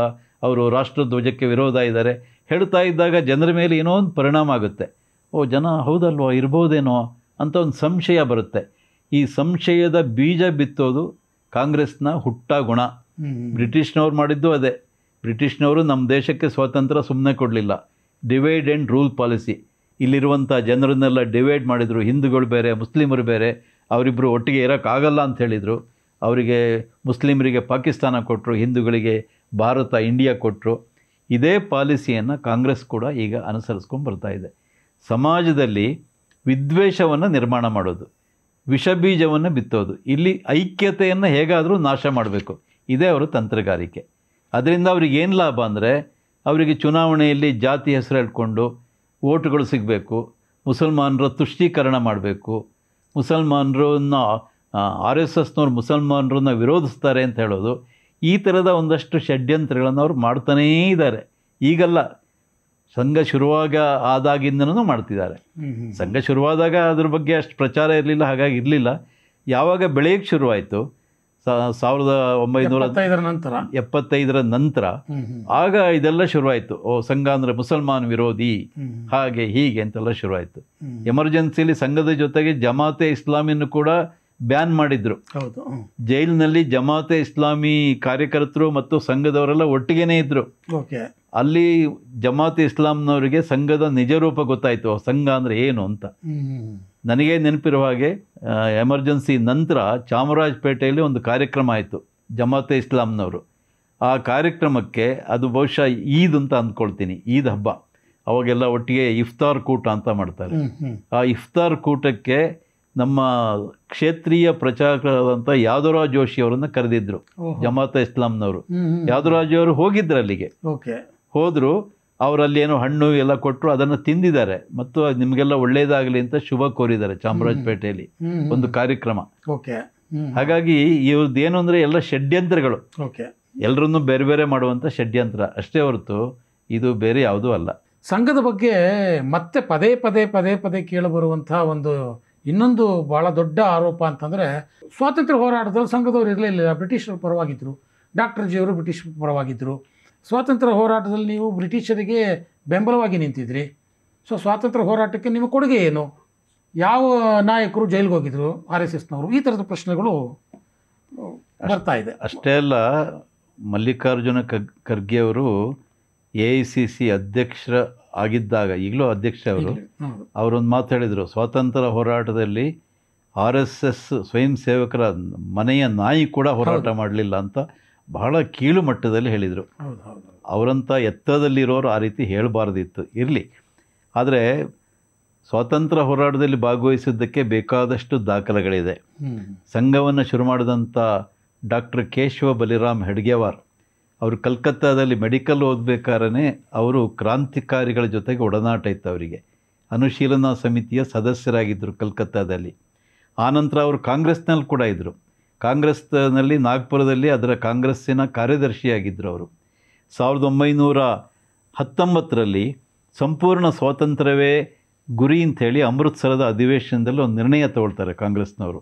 ಅವರು ರಾಷ್ಟ್ರಧ್ವಜಕ್ಕೆ ವಿರೋಧ ಇದ್ದಾರೆ ಹೇಳ್ತಾ ಇದ್ದಾಗ ಜನರ ಮೇಲೆ ಏನೋ ಒಂದು ಪರಿಣಾಮ ಆಗುತ್ತೆ. ಜನ ಹೌದಲ್ವೋ, ಇರ್ಬೋದೇನೋ ಅಂತ ಒಂದು ಸಂಶಯ ಬರುತ್ತೆ. ಈ ಸಂಶಯದ ಬೀಜ ಬಿತ್ತೋದು ಕಾಂಗ್ರೆಸ್ನ ಹುಟ್ಟ ಗುಣ. ಬ್ರಿಟಿಷ್ನವ್ರು ಮಾಡಿದ್ದು ಅದೇ. ಬ್ರಿಟಿಷ್ನವರು ನಮ್ಮ ದೇಶಕ್ಕೆ ಸ್ವಾತಂತ್ರ್ಯ ಸುಮ್ಮನೆ ಕೊಡಲಿಲ್ಲ. Divide and rule policy. ಇಲ್ಲಿರುವಂಥ ಜನರನ್ನೆಲ್ಲ ಡಿವೈಡ್ ಮಾಡಿದರು. ಹಿಂದೂಗಳು ಬೇರೆ, ಮುಸ್ಲಿಮರು ಬೇರೆ, ಅವರಿಬ್ಬರು ಒಟ್ಟಿಗೆ ಇರೋಕ್ಕಾಗಲ್ಲ ಅಂತ ಹೇಳಿದರು. ಅವರಿಗೆ ಮುಸ್ಲಿಮರಿಗೆ ಪಾಕಿಸ್ತಾನ ಕೊಟ್ಟರು, ಹಿಂದೂಗಳಿಗೆ ಭಾರತ, ಇಂಡಿಯಾ ಕೊಟ್ಟರು. ಇದೇ ಪಾಲಿಸಿಯನ್ನು ಕಾಂಗ್ರೆಸ್ ಕೂಡ ಈಗ ಅನುಸರಿಸ್ಕೊಂಡು ಬರ್ತಾ ಇದೆ. ಸಮಾಜದಲ್ಲಿ ವಿದ್ವೇಷವನ್ನು ನಿರ್ಮಾಣ ಮಾಡೋದು, ವಿಷಬೀಜವನ್ನು ಬಿತ್ತೋದು, ಇಲ್ಲಿ ಐಕ್ಯತೆಯನ್ನು ಹೇಗಾದರೂ ನಾಶ ಮಾಡಬೇಕು, ಇದೇ ಅವರ ತಂತ್ರಗಾರಿಕೆ. ಅದರಿಂದ ಅವ್ರಿಗೇನು ಲಾಭ ಅಂದರೆ, ಅವರಿಗೆ ಚುನಾವಣೆಯಲ್ಲಿ ಜಾತಿ ಹೆಸರು ಹೇಳ್ಕೊಂಡು ಓಟುಗಳು ಸಿಗಬೇಕು, ಮುಸಲ್ಮಾನರ ತುಷ್ಟೀಕರಣ ಮಾಡಬೇಕು, ಮುಸಲ್ಮಾನರನ್ನ RSSನವ್ರು ಮುಸಲ್ಮಾನರನ್ನ ವಿರೋಧಿಸ್ತಾರೆ ಅಂತ ಹೇಳೋದು, ಈ ಥರದ ಒಂದಷ್ಟು ಷಡ್ಯಂತ್ರಗಳನ್ನು ಅವ್ರು ಮಾಡ್ತಾನೇ ಇದ್ದಾರೆ. ಈಗಲ್ಲ, ಸಂಘ ಆದಾಗಿಂದನೂ ಮಾಡ್ತಿದ್ದಾರೆ. ಸಂಘ ಶುರುವಾದಾಗ ಅದ್ರ ಬಗ್ಗೆ ಅಷ್ಟು ಪ್ರಚಾರ ಇರಲಿಲ್ಲ, ಹಾಗಾಗಿ ಇರಲಿಲ್ಲ. ಯಾವಾಗ ಬೆಳೆಯೋಕ್ಕೆ ಶುರುವಾಯಿತು 1975ರ ನಂತರ, ಆಗ ಇದೆಲ್ಲ ಶುರುವಾಯಿತು. ಸಂಘ ಅಂದರೆ ಮುಸಲ್ಮಾನ್ ವಿರೋಧಿ, ಹಾಗೆ ಹೀಗೆ ಅಂತೆಲ್ಲ ಶುರುವಾಯಿತು. ಎಮರ್ಜೆನ್ಸಿಲಿ ಸಂಘದ ಜೊತೆಗೆ ಜಮಾತೆ ಇಸ್ಲಾಮಿಯನ್ನು ಕೂಡ ಬ್ಯಾನ್ ಮಾಡಿದ್ರು. ಜೈಲಿನಲ್ಲಿ ಜಮಾತೆ ಇಸ್ಲಾಮಿ ಕಾರ್ಯಕರ್ತರು ಮತ್ತು ಸಂಘದವರೆಲ್ಲ ಒಟ್ಟಿಗೆನೇ ಇದ್ರು. ಅಲ್ಲಿ ಜಮಾತೆ ಇಸ್ಲಾಂನವರಿಗೆ ಸಂಘದ ನಿಜ ರೂಪ ಗೊತ್ತಾಯಿತು, ಸಂಘ ಅಂದರೆ ಏನು ಅಂತ. ನನಗೆ ನೆನಪಿರುವ ಹಾಗೆ ಎಮರ್ಜೆನ್ಸಿ ನಂತರ ಚಾಮರಾಜಪೇಟೆಯಲ್ಲಿ ಒಂದು ಕಾರ್ಯಕ್ರಮ ಆಯಿತು ಜಮಾತೆ ಇಸ್ಲಾಂನವರು. ಆ ಕಾರ್ಯಕ್ರಮಕ್ಕೆ, ಅದು ಬಹುಶಃ ಈದ್ ಅಂತ ಅಂದ್ಕೊಳ್ತೀನಿ, ಈದ್ ಹಬ್ಬ, ಅವಾಗೆಲ್ಲ ಒಟ್ಟಿಗೆ ಇಫ್ತಾರ್ ಕೂಟ ಅಂತ ಮಾಡ್ತಾರೆ. ಆ ಇಫ್ತಾರ್ ಕೂಟಕ್ಕೆ ನಮ್ಮ ಕ್ಷೇತ್ರೀಯ ಪ್ರಚಾರಕರಾದಂಥ ಯಾದವರಾಜ್ ಜೋಶಿ ಅವರನ್ನು ಕರೆದಿದ್ದರು, ಜಮಾತ ಇಸ್ಲಾಂನವರು. ಯಾದವರಾಜ್ ಅವರು ಹೋಗಿದ್ರು ಅಲ್ಲಿಗೆ. ಓಕೆ. ಹೋದರು, ಅವರಲ್ಲಿ ಏನೋ ಹಣ್ಣು ಎಲ್ಲ ಕೊಟ್ಟರು, ಅದನ್ನು ತಿಂದಿದ್ದಾರೆ ಮತ್ತು ನಿಮಗೆಲ್ಲ ಒಳ್ಳೆಯದಾಗಲಿ ಅಂತ ಶುಭ ಕೋರಿದ್ದಾರೆ ಚಾಮರಾಜಪೇಟೆಯಲ್ಲಿ ಒಂದು ಕಾರ್ಯಕ್ರಮ. ಓಕೆ. ಹಾಗಾಗಿ ಇವ್ರದ್ದೇನು ಅಂದರೆ ಎಲ್ಲ ಷಡ್ಯಂತ್ರಗಳು, ಓಕೆ, ಎಲ್ಲರನ್ನೂ ಬೇರೆ ಬೇರೆ ಮಾಡುವಂಥ ಷಡ್ಯಂತ್ರ ಅಷ್ಟೇ ಹೊರತು ಇದು ಬೇರೆ ಯಾವುದೂ ಅಲ್ಲ. ಸಂಘದ ಬಗ್ಗೆ ಮತ್ತೆ ಪದೇ ಪದೇ ಪದೇ ಪದೇ ಕೇಳಿಬರುವಂಥ ಒಂದು ಇನ್ನೊಂದು ಭಾಳ ದೊಡ್ಡ ಆರೋಪ ಅಂತಂದರೆ, ಸ್ವಾತಂತ್ರ್ಯ ಹೋರಾಟದಲ್ಲಿ ಸಂಘದವರು ಇರಲಿಲ್ಲ, ಬ್ರಿಟಿಷರ ಪರವಾಗಿದ್ದರು. Doctor ಜಿಯವರು British ಪರವಾಗಿದ್ದರು. ಸ್ವಾತಂತ್ರ್ಯ ಹೋರಾಟದಲ್ಲಿ ನೀವು ಬ್ರಿಟಿಷರಿಗೆ ಬೆಂಬಲವಾಗಿ ನಿಂತಿದ್ರಿ. ಸೊ ಸ್ವಾತಂತ್ರ್ಯ ಹೋರಾಟಕ್ಕೆ ನಿಮ್ಮ ಕೊಡುಗೆ ಏನು? ಯಾವ ನಾಯಕರು ಜೈಲಿಗೆ ಹೋಗಿದ್ರು RSSನವರು? ಈ ಥರದ ಪ್ರಶ್ನೆಗಳು ಬರ್ತಾ ಇದೆ. ಅಷ್ಟೇ ಅಲ್ಲ, ಮಲ್ಲಿಕಾರ್ಜುನ ಖರ್ಗೆ ಅವರು AICC ಅಧ್ಯಕ್ಷರ ಆಗಿದ್ದಾಗ, ಈಗಲೂ ಅಧ್ಯಕ್ಷ ಅವರು, ಅವರೊಂದು ಮಾತು ಹೇಳಿದರು, ಸ್ವಾತಂತ್ರ್ಯ ಹೋರಾಟದಲ್ಲಿ RSS ಸ್ವಯಂ ಸೇವಕರ ಮನೆಯ ನಾಯಿ ಕೂಡ ಹೋರಾಟ ಮಾಡಲಿಲ್ಲ ಅಂತ ಬಹಳ ಕೀಳು ಮಟ್ಟದಲ್ಲಿ ಹೇಳಿದರು. ಅವರಂಥ ಎತ್ತರದಲ್ಲಿರೋರು ಆ ರೀತಿ ಹೇಳಬಾರ್ದಿತ್ತು. ಇರಲಿ, ಆದರೆ ಸ್ವಾತಂತ್ರ್ಯ ಹೋರಾಟದಲ್ಲಿ ಭಾಗವಹಿಸಿದ್ದಕ್ಕೆ ಬೇಕಾದಷ್ಟು ದಾಖಲೆಗಳಿದೆ. ಸಂಘವನ್ನು ಶುರು ಮಾಡಿದಂಥ ಡಾಕ್ಟರ್ ಕೇಶವ ಬಲಿರಾಮ್ ಹೆಡ್ಗೇವಾರ್ ಅವರು ಕಲ್ಕತ್ತಾದಲ್ಲಿ ಮೆಡಿಕಲ್ ಓದಬೇಕಾದ್ರೆ ಅವರು ಕ್ರಾಂತಿಕಾರಿಗಳ ಜೊತೆಗೆ ಒಡನಾಟ ಇತ್ತು. ಅವರಿಗೆ ಅನುಶೀಲನಾ ಸಮಿತಿಯ ಸದಸ್ಯರಾಗಿದ್ದರು ಕಲ್ಕತ್ತಾದಲ್ಲಿ. ಆನಂತರ ಅವರು ಕಾಂಗ್ರೆಸ್ನಲ್ಲಿ ಕೂಡ ಇದ್ದರು. ಕಾಂಗ್ರೆಸ್ನಲ್ಲಿ ನಾಗ್ಪುರದಲ್ಲಿ ಅದರ ಕಾಂಗ್ರೆಸ್ಸಿನ ಕಾರ್ಯದರ್ಶಿಯಾಗಿದ್ದರು ಅವರು. 1919ರಲ್ಲಿ ಸಂಪೂರ್ಣ ಸ್ವಾತಂತ್ರ್ಯವೇ ಗುರಿ ಅಂಥೇಳಿ ಅಮೃತ್ಸರದ ಅಧಿವೇಶನದಲ್ಲಿ ಒಂದು ನಿರ್ಣಯ ತಗೊಳ್ತಾರೆ ಕಾಂಗ್ರೆಸ್ನವರು.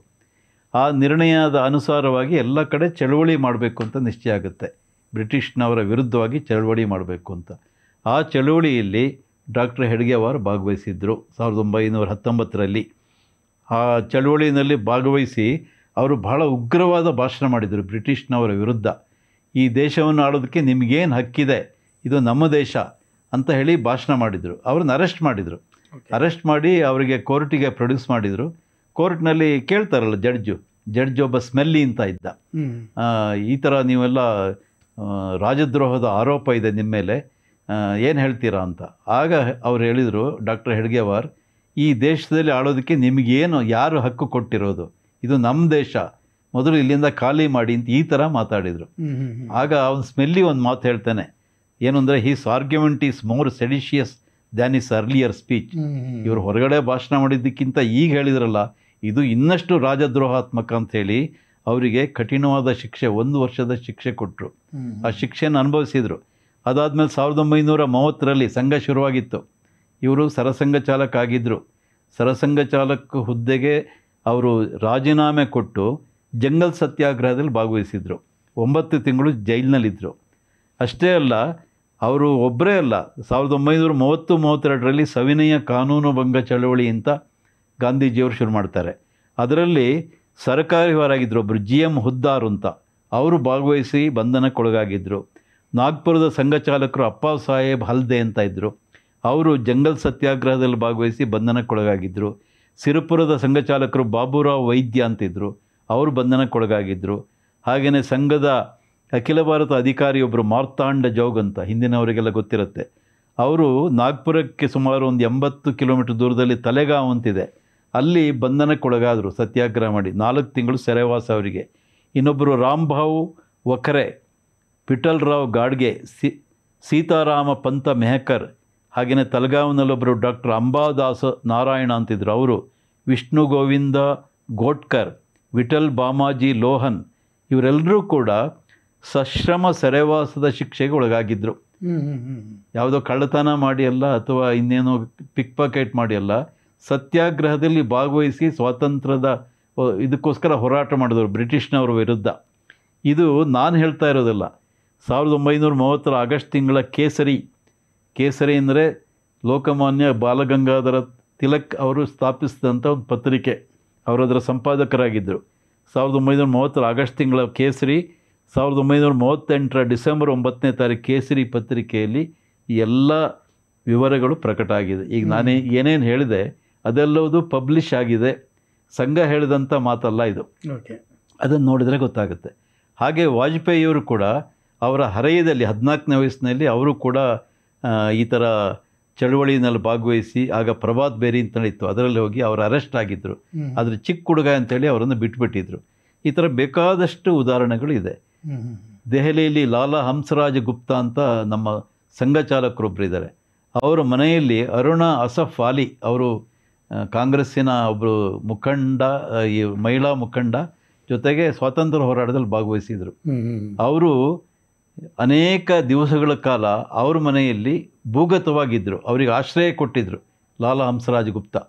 ಆ ನಿರ್ಣಯದ ಅನುಸಾರವಾಗಿ ಎಲ್ಲ ಕಡೆ ಚಳವಳಿ ಮಾಡಬೇಕು ಅಂತ ನಿಶ್ಚಯ ಆಗುತ್ತೆ, ಬ್ರಿಟಿಷ್ನವರ ವಿರುದ್ಧವಾಗಿ ಚಳವಳಿ ಮಾಡಬೇಕು ಅಂತ. ಆ ಚಳವಳಿಯಲ್ಲಿ ಡಾಕ್ಟರ್ ಹೆಡ್ಗೇವಾರ್ ಭಾಗವಹಿಸಿದ್ದರು 1919ರಲ್ಲಿ. ಆ ಚಳವಳಿಯಲ್ಲಿ ಭಾಗವಹಿಸಿ ಅವರು ಬಹಳ ಉಗ್ರವಾದ ಭಾಷಣ ಮಾಡಿದರು ಬ್ರಿಟಿಷ್ನವರ ವಿರುದ್ಧ. ಈ ದೇಶವನ್ನು ಆಳೋದಕ್ಕೆ ನಿಮಗೇನು ಹಕ್ಕಿದೆ, ಇದು ನಮ್ಮ ದೇಶ ಅಂತ ಹೇಳಿ ಭಾಷಣ ಮಾಡಿದರು. ಅವ್ರನ್ನ ಅರೆಸ್ಟ್ ಮಾಡಿದರು. ಅರೆಸ್ಟ್ ಮಾಡಿ ಅವರಿಗೆ ಕೋರ್ಟಿಗೆ ಪ್ರೊಡ್ಯೂಸ್ ಮಾಡಿದರು. ಕೋರ್ಟ್ನಲ್ಲಿ ಕೇಳ್ತಾರಲ್ಲ ಜಡ್ಜ್ ಒಬ್ಬ ಸ್ಮೆಲ್ಲಿ ಅಂತ ಇದ್ದ, ಈ ಥರ ನೀವೆಲ್ಲ ರಾಜದ್ರೋಹದ ಆರೋಪ ಇದೆ ನಿಮ್ಮ ಮೇಲೆ, ಏನು ಹೇಳ್ತೀರಾ ಅಂತ. ಆಗ ಅವ್ರು ಹೇಳಿದರು, ಡಾಕ್ಟರ್ ಹೆಡ್ಗೇವಾರ್, ಈ ದೇಶದಲ್ಲಿ ಆಳೋದಕ್ಕೆ ನಿಮಗೇನು, ಯಾರು ಹಕ್ಕು ಕೊಟ್ಟಿರೋದು, ಇದು ನಮ್ಮ ದೇಶ, ಮೊದಲು ಇಲ್ಲಿಂದ ಖಾಲಿ ಮಾಡಿ ಅಂತ ಈ ಥರ ಮಾತಾಡಿದರು. ಆಗ ಅವನು ಸ್ಮೆಲ್ಲಿ ಒಂದು ಮಾತು ಹೇಳ್ತಾನೆ, ಏನು ಅಂದರೆ, his argument is more seditious than is earlier speech. ಇವರು ಹೊರಗಡೆ ಭಾಷಣ ಮಾಡಿದ್ದಕ್ಕಿಂತ ಈಗ ಹೇಳಿದ್ರಲ್ಲ, ಇದು ಇನ್ನಷ್ಟು ರಾಜದ್ರೋಹಾತ್ಮಕ ಅಂಥೇಳಿ ಅವರಿಗೆ ಕಠಿಣವಾದ ಶಿಕ್ಷೆ, 1 ವರ್ಷದ ಶಿಕ್ಷೆ ಕೊಟ್ಟರು. ಆ ಶಿಕ್ಷೆಯನ್ನು ಅನುಭವಿಸಿದರು. ಅದಾದಮೇಲೆ 1930ರಲ್ಲಿ ಸಂಘ ಶುರುವಾಗಿತ್ತು. ಇವರು ಸರಸಂಘ ಚಾಲಕ ಆಗಿದ್ದರು. ಸರಸಂಘ ಚಾಲಕ ಹುದ್ದೆಗೆ ಅವರು ರಾಜೀನಾಮೆ ಕೊಟ್ಟು ಜಂಗಲ್ ಸತ್ಯಾಗ್ರಹದಲ್ಲಿ ಭಾಗವಹಿಸಿದರು. 9 ತಿಂಗಳು ಜೈಲಿನಲ್ಲಿದ್ದರು. ಅಷ್ಟೇ ಅಲ್ಲ, ಅವರು ಒಬ್ಬರೇ ಅಲ್ಲ, 1930-32ರಲ್ಲಿ ಸವಿನಯ ಕಾನೂನು ಭಂಗ ಚಳವಳಿ ಅಂತ ಗಾಂಧೀಜಿಯವರು ಶುರು ಮಾಡ್ತಾರೆ. ಅದರಲ್ಲಿ ಸರಕಾರಿಯವರಾಗಿದ್ದರು ಒಬ್ಬರು GM ಹುದ್ದಾರ್ ಅಂತ, ಅವರು ಭಾಗವಹಿಸಿ ಬಂಧನಕ್ಕೊಳಗಾಗಿದ್ದರು. ನಾಗ್ಪುರದ ಸಂಘ ಚಾಲಕರು ಅಪ್ಪ ಸಾಹೇಬ್ ಹಲ್ದೆ ಅಂತ ಇದ್ದರು, ಅವರು ಜಂಗಲ್ ಸತ್ಯಾಗ್ರಹದಲ್ಲಿ ಭಾಗವಹಿಸಿ ಬಂಧನಕ್ಕೊಳಗಾಗಿದ್ದರು. ಸಿರುಪುರದ ಸಂಘ ಚಾಲಕರು ಬಾಬುರಾವ್ ವೈದ್ಯ ಅಂತಿದ್ದರು, ಅವರು ಬಂಧನಕ್ಕೊಳಗಾಗಿದ್ದರು. ಹಾಗೆಯೇ ಸಂಘದ ಅಖಿಲ ಭಾರತ ಅಧಿಕಾರಿಯೊಬ್ಬರು ಮಾರ್ತಾಂಡ ಜೋಗ್ ಅಂತ, ಹಿಂದಿನವರಿಗೆಲ್ಲ ಗೊತ್ತಿರುತ್ತೆ, ಅವರು ನಾಗ್ಪುರಕ್ಕೆ ಸುಮಾರು ಒಂದು 80 ಕಿಲೋಮೀಟರ್ ದೂರದಲ್ಲಿ ತಲೆಗಾಂವ್ ಅಂತಿದೆ, ಅಲ್ಲಿ ಬಂಧನಕ್ಕೊಳಗಾದರು ಸತ್ಯಾಗ್ರಹ ಮಾಡಿ. 4 ತಿಂಗಳು ಸೆರೆವಾಸ ಅವರಿಗೆ. ಇನ್ನೊಬ್ಬರು ರಾಮ್ಭಾವ್ ವಖರೆ, ವಿಠಲ್ ರಾವ್ ಗಾಡ್ಗೆ, ಸೀತಾರಾಮ ಪಂತ ಮೆಹಕರ್, ಹಾಗೆಯೇ ತಲಗಾಂವ್ನಲ್ಲೊಬ್ಬರು ಡಾಕ್ಟರ್ ಅಂಬಾದಾಸ ನಾರಾಯಣ ಅಂತಿದ್ರು, ಅವರು, ವಿಷ್ಣು ಗೋವಿಂದ ಗೋಟ್ಕರ್, ವಿಠಲ್ ಬಾಮಾಜಿ ಲೋಹನ್, ಇವರೆಲ್ಲರೂ ಕೂಡ ಸಶ್ರಮ ಸೆರೆವಾಸದ ಶಿಕ್ಷೆಗೆ ಒಳಗಾಗಿದ್ದರು. ಯಾವುದೋ ಕಳ್ಳತನ ಮಾಡಿ ಅಲ್ಲ, ಅಥವಾ ಇನ್ನೇನೋ ಪಿಕ್ ಪಾಕೆಟ್ ಮಾಡಿ ಅಲ್ಲ, ಸತ್ಯಾಗ್ರಹದಲ್ಲಿ ಭಾಗವಹಿಸಿ ಸ್ವಾತಂತ್ರ್ಯದ ಇದಕ್ಕೋಸ್ಕರ ಹೋರಾಟ ಮಾಡಿದವರು ಬ್ರಿಟಿಷ್ನವರ ವಿರುದ್ಧ. ಇದು ನಾನು ಹೇಳ್ತಾ ಇರೋದಲ್ಲ, 1930 ಆಗಸ್ಟ್ ತಿಂಗಳ ಕೇಸರಿ ಅಂದರೆ ಲೋಕಮಾನ್ಯ ಬಾಲಗಂಗಾಧರ ತಿಲಕ್ ಅವರು ಸ್ಥಾಪಿಸಿದಂಥ ಒಂದು ಪತ್ರಿಕೆ, ಅವರದರ ಸಂಪಾದಕರಾಗಿದ್ದರು. 1930 ಆಗಸ್ಟ್ ತಿಂಗಳ ಕೇಸರಿ, 1938 ಡಿಸೆಂಬರ್ 9ನೇ ತಾರೀಕು ಕೇಸರಿ ಪತ್ರಿಕೆಯಲ್ಲಿ ಈ ಎಲ್ಲ ವಿವರಗಳು ಪ್ರಕಟ ಆಗಿದೆ. ಈಗ ನಾನು ಏನೇನು ಹೇಳಿದೆ ಅದೆಲ್ಲವುದು ಪಬ್ಲಿಷ್ ಆಗಿದೆ, ಸಂಘ ಹೇಳಿದಂಥ ಮಾತಲ್ಲ ಇದು. ಅದನ್ನು ನೋಡಿದರೆ ಗೊತ್ತಾಗುತ್ತೆ. ಹಾಗೆ ವಾಜಪೇಯಿಯವರು ಕೂಡ ಅವರ ಹರೆಯದಲ್ಲಿ 14ನೇ ವಯಸ್ಸಿನಲ್ಲಿ ಅವರು ಕೂಡ ಈ ಥರ ಚಳುವಳಿನಲ್ಲಿ ಭಾಗವಹಿಸಿ, ಆಗ ಪ್ರಭಾತ್ ಬೇರಿ ಅಂತ ಇತ್ತು, ಅದರಲ್ಲಿ ಹೋಗಿ ಅವರು ಅರೆಸ್ಟ್ ಆಗಿದ್ದರು. ಆದರೆ ಚಿಕ್ಕ ಹುಡುಗ ಅಂತೇಳಿ ಅವರನ್ನು ಬಿಟ್ಟುಬಿಟ್ಟಿದ್ರು. ಈ ಥರ ಬೇಕಾದಷ್ಟು ಉದಾಹರಣೆಗಳು ಇದೆ. ದೆಹಲಿಯಲ್ಲಿ ಲಾಲಾ ಹಂಸರಾಜ್ ಗುಪ್ತಾ ಅಂತ ನಮ್ಮ ಸಂಘ ಚಾಲಕರೊಬ್ಬರು ಇದ್ದಾರೆ. ಅವರ ಮನೆಯಲ್ಲಿ ಅರುಣಾ ಅಸಫ್ ಅಲಿ ಅವರು ಕಾಂಗ್ರೆಸ್ಸಿನ ಒಬ್ಬರು ಮುಖಂಡ, ಈ ಮಹಿಳಾ ಮುಖಂಡ, ಜೊತೆಗೆ ಸ್ವಾತಂತ್ರ್ಯ ಹೋರಾಟದಲ್ಲಿ ಭಾಗವಹಿಸಿದರು. ಅವರು ಅನೇಕ ದಿವಸಗಳ ಕಾಲ ಅವ್ರ ಮನೆಯಲ್ಲಿ ಭೂಗತವಾಗಿದ್ದರು, ಅವರಿಗೆ ಆಶ್ರಯ ಕೊಟ್ಟಿದ್ದರು ಲಾಲಾ ಹಂಸರಾಜ್ ಗುಪ್ತಾ.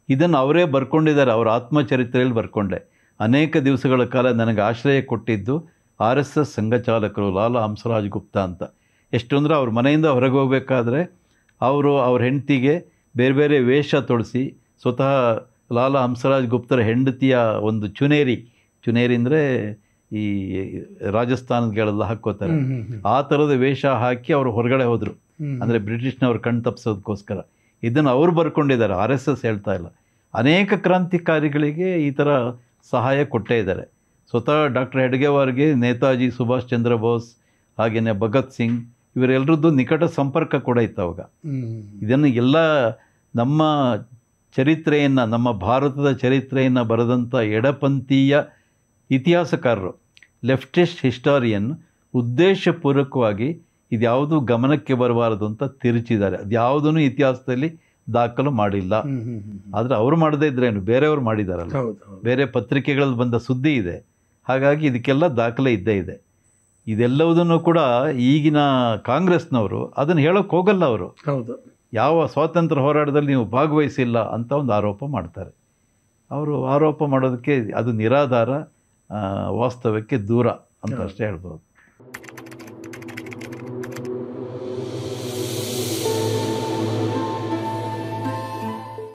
ಇದನ್ನು ಅವರೇ ಬರ್ಕೊಂಡಿದ್ದಾರೆ, ಅವರ ಆತ್ಮಚರಿತ್ರೆಯಲ್ಲಿ ಬರ್ಕೊಂಡೆ. ಅನೇಕ ದಿವಸಗಳ ಕಾಲ ನನಗೆ ಆಶ್ರಯ ಕೊಟ್ಟಿದ್ದು RSS ಸಂಘಚಾಲಕರು ಲಾಲಾ ಹಂಸರಾಜ್ ಗುಪ್ತಾ ಅಂತ. ಎಷ್ಟು ಅಂದರೆ ಅವ್ರ ಮನೆಯಿಂದ ಹೊರಗೆ ಹೋಗಬೇಕಾದ್ರೆ ಅವ್ರ ಹೆಂಡತಿಗೆ ಬೇರೆ ಬೇರೆ ವೇಷ ತೊಡಿಸಿ, ಸ್ವತಃ ಲಾಲಾ ಹಂಸರಾಜ್ ಗುಪ್ತರ ಹೆಂಡತಿಯ ಒಂದು ಚುನೇರಿ ಅಂದರೆ ಈ ರಾಜಸ್ಥಾನಗಳೆಲ್ಲ ಹಾಕ್ಕೋತಾರೆ, ಆ ಥರದ ವೇಷ ಹಾಕಿ ಅವರು ಹೊರಗಡೆ ಹೋದರು, ಅಂದರೆ ಬ್ರಿಟಿಷ್ನವ್ರು ಕಣ್ ತಪ್ಪಿಸೋದಕ್ಕೋಸ್ಕರ. ಇದನ್ನು ಅವರು ಬರ್ಕೊಂಡಿದ್ದಾರೆ, RSS ಹೇಳ್ತಾ ಇಲ್ಲ. ಅನೇಕ ಕ್ರಾಂತಿಕಾರಿಗಳಿಗೆ ಈ ಥರ ಸಹಾಯ ಕೊಟ್ಟೇ ಇದ್ದಾರೆ. ಸ್ವತಃ ಡಾಕ್ಟರ್ ಹೆಡ್ಗೇವಾರ್ಗೆ ನೇತಾಜಿ ಸುಭಾಷ್ ಚಂದ್ರ ಬೋಸ್, ಹಾಗೆಯೇ ಭಗತ್ ಸಿಂಗ್, ಇವರೆಲ್ಲರದ್ದು ನಿಕಟ ಸಂಪರ್ಕ ಕೂಡ ಇತ್ತು ಅವಾಗ. ಇದನ್ನು ಎಲ್ಲ ನಮ್ಮ ಚರಿತ್ರೆಯನ್ನು, ನಮ್ಮ ಭಾರತದ ಚರಿತ್ರೆಯನ್ನು ಬರೆದಂಥ ಎಡಪಂಥೀಯ ಇತಿಹಾಸಕಾರರು, ಲೆಫ್ಟಿಸ್ಟ್ ಹಿಸ್ಟಾರಿಯನ್, ಉದ್ದೇಶಪೂರ್ವಕವಾಗಿ ಇದ್ಯಾವುದೂ ಗಮನಕ್ಕೆ ಬರಬಾರದು ಅಂತ ತಿರುಚಿದ್ದಾರೆ. ಅದ್ಯಾವುದೂ ಇತಿಹಾಸದಲ್ಲಿ ದಾಖಲು ಮಾಡಿಲ್ಲ. ಆದರೆ ಅವರು ಮಾಡದೇ ಇದ್ರೇನು, ಬೇರೆಯವರು ಮಾಡಿದಾರಲ್ಲ, ಬೇರೆ ಪತ್ರಿಕೆಗಳಲ್ಲಿ ಬಂದ ಸುದ್ದಿ ಇದೆ. ಹಾಗಾಗಿ ಇದಕ್ಕೆಲ್ಲ ದಾಖಲೆ ಇದ್ದೇ ಇದೆ. ಇದೆಲ್ಲವುದನ್ನು ಕೂಡ ಈಗಿನ ಕಾಂಗ್ರೆಸ್ನವರು ಅದನ್ನು ಹೇಳೋಕ್ಕೆ ಹೋಗಲ್ಲ. ಅವರು ಯಾವ ಸ್ವಾತಂತ್ರ್ಯ ಹೋರಾಟದಲ್ಲಿ ನೀವು ಭಾಗವಹಿಸಿಲ್ಲ ಅಂತ ಒಂದು ಆರೋಪ ಮಾಡ್ತಾರೆ. ಅವರು ಆರೋಪ ಮಾಡೋದಕ್ಕೆ ಅದು ನಿರಾಧಾರ, ವಾಸ್ತವಕ್ಕೆ ದೂರ ಅಂತ ಅಷ್ಟೇ ಹೇಳ್ಬೋದು.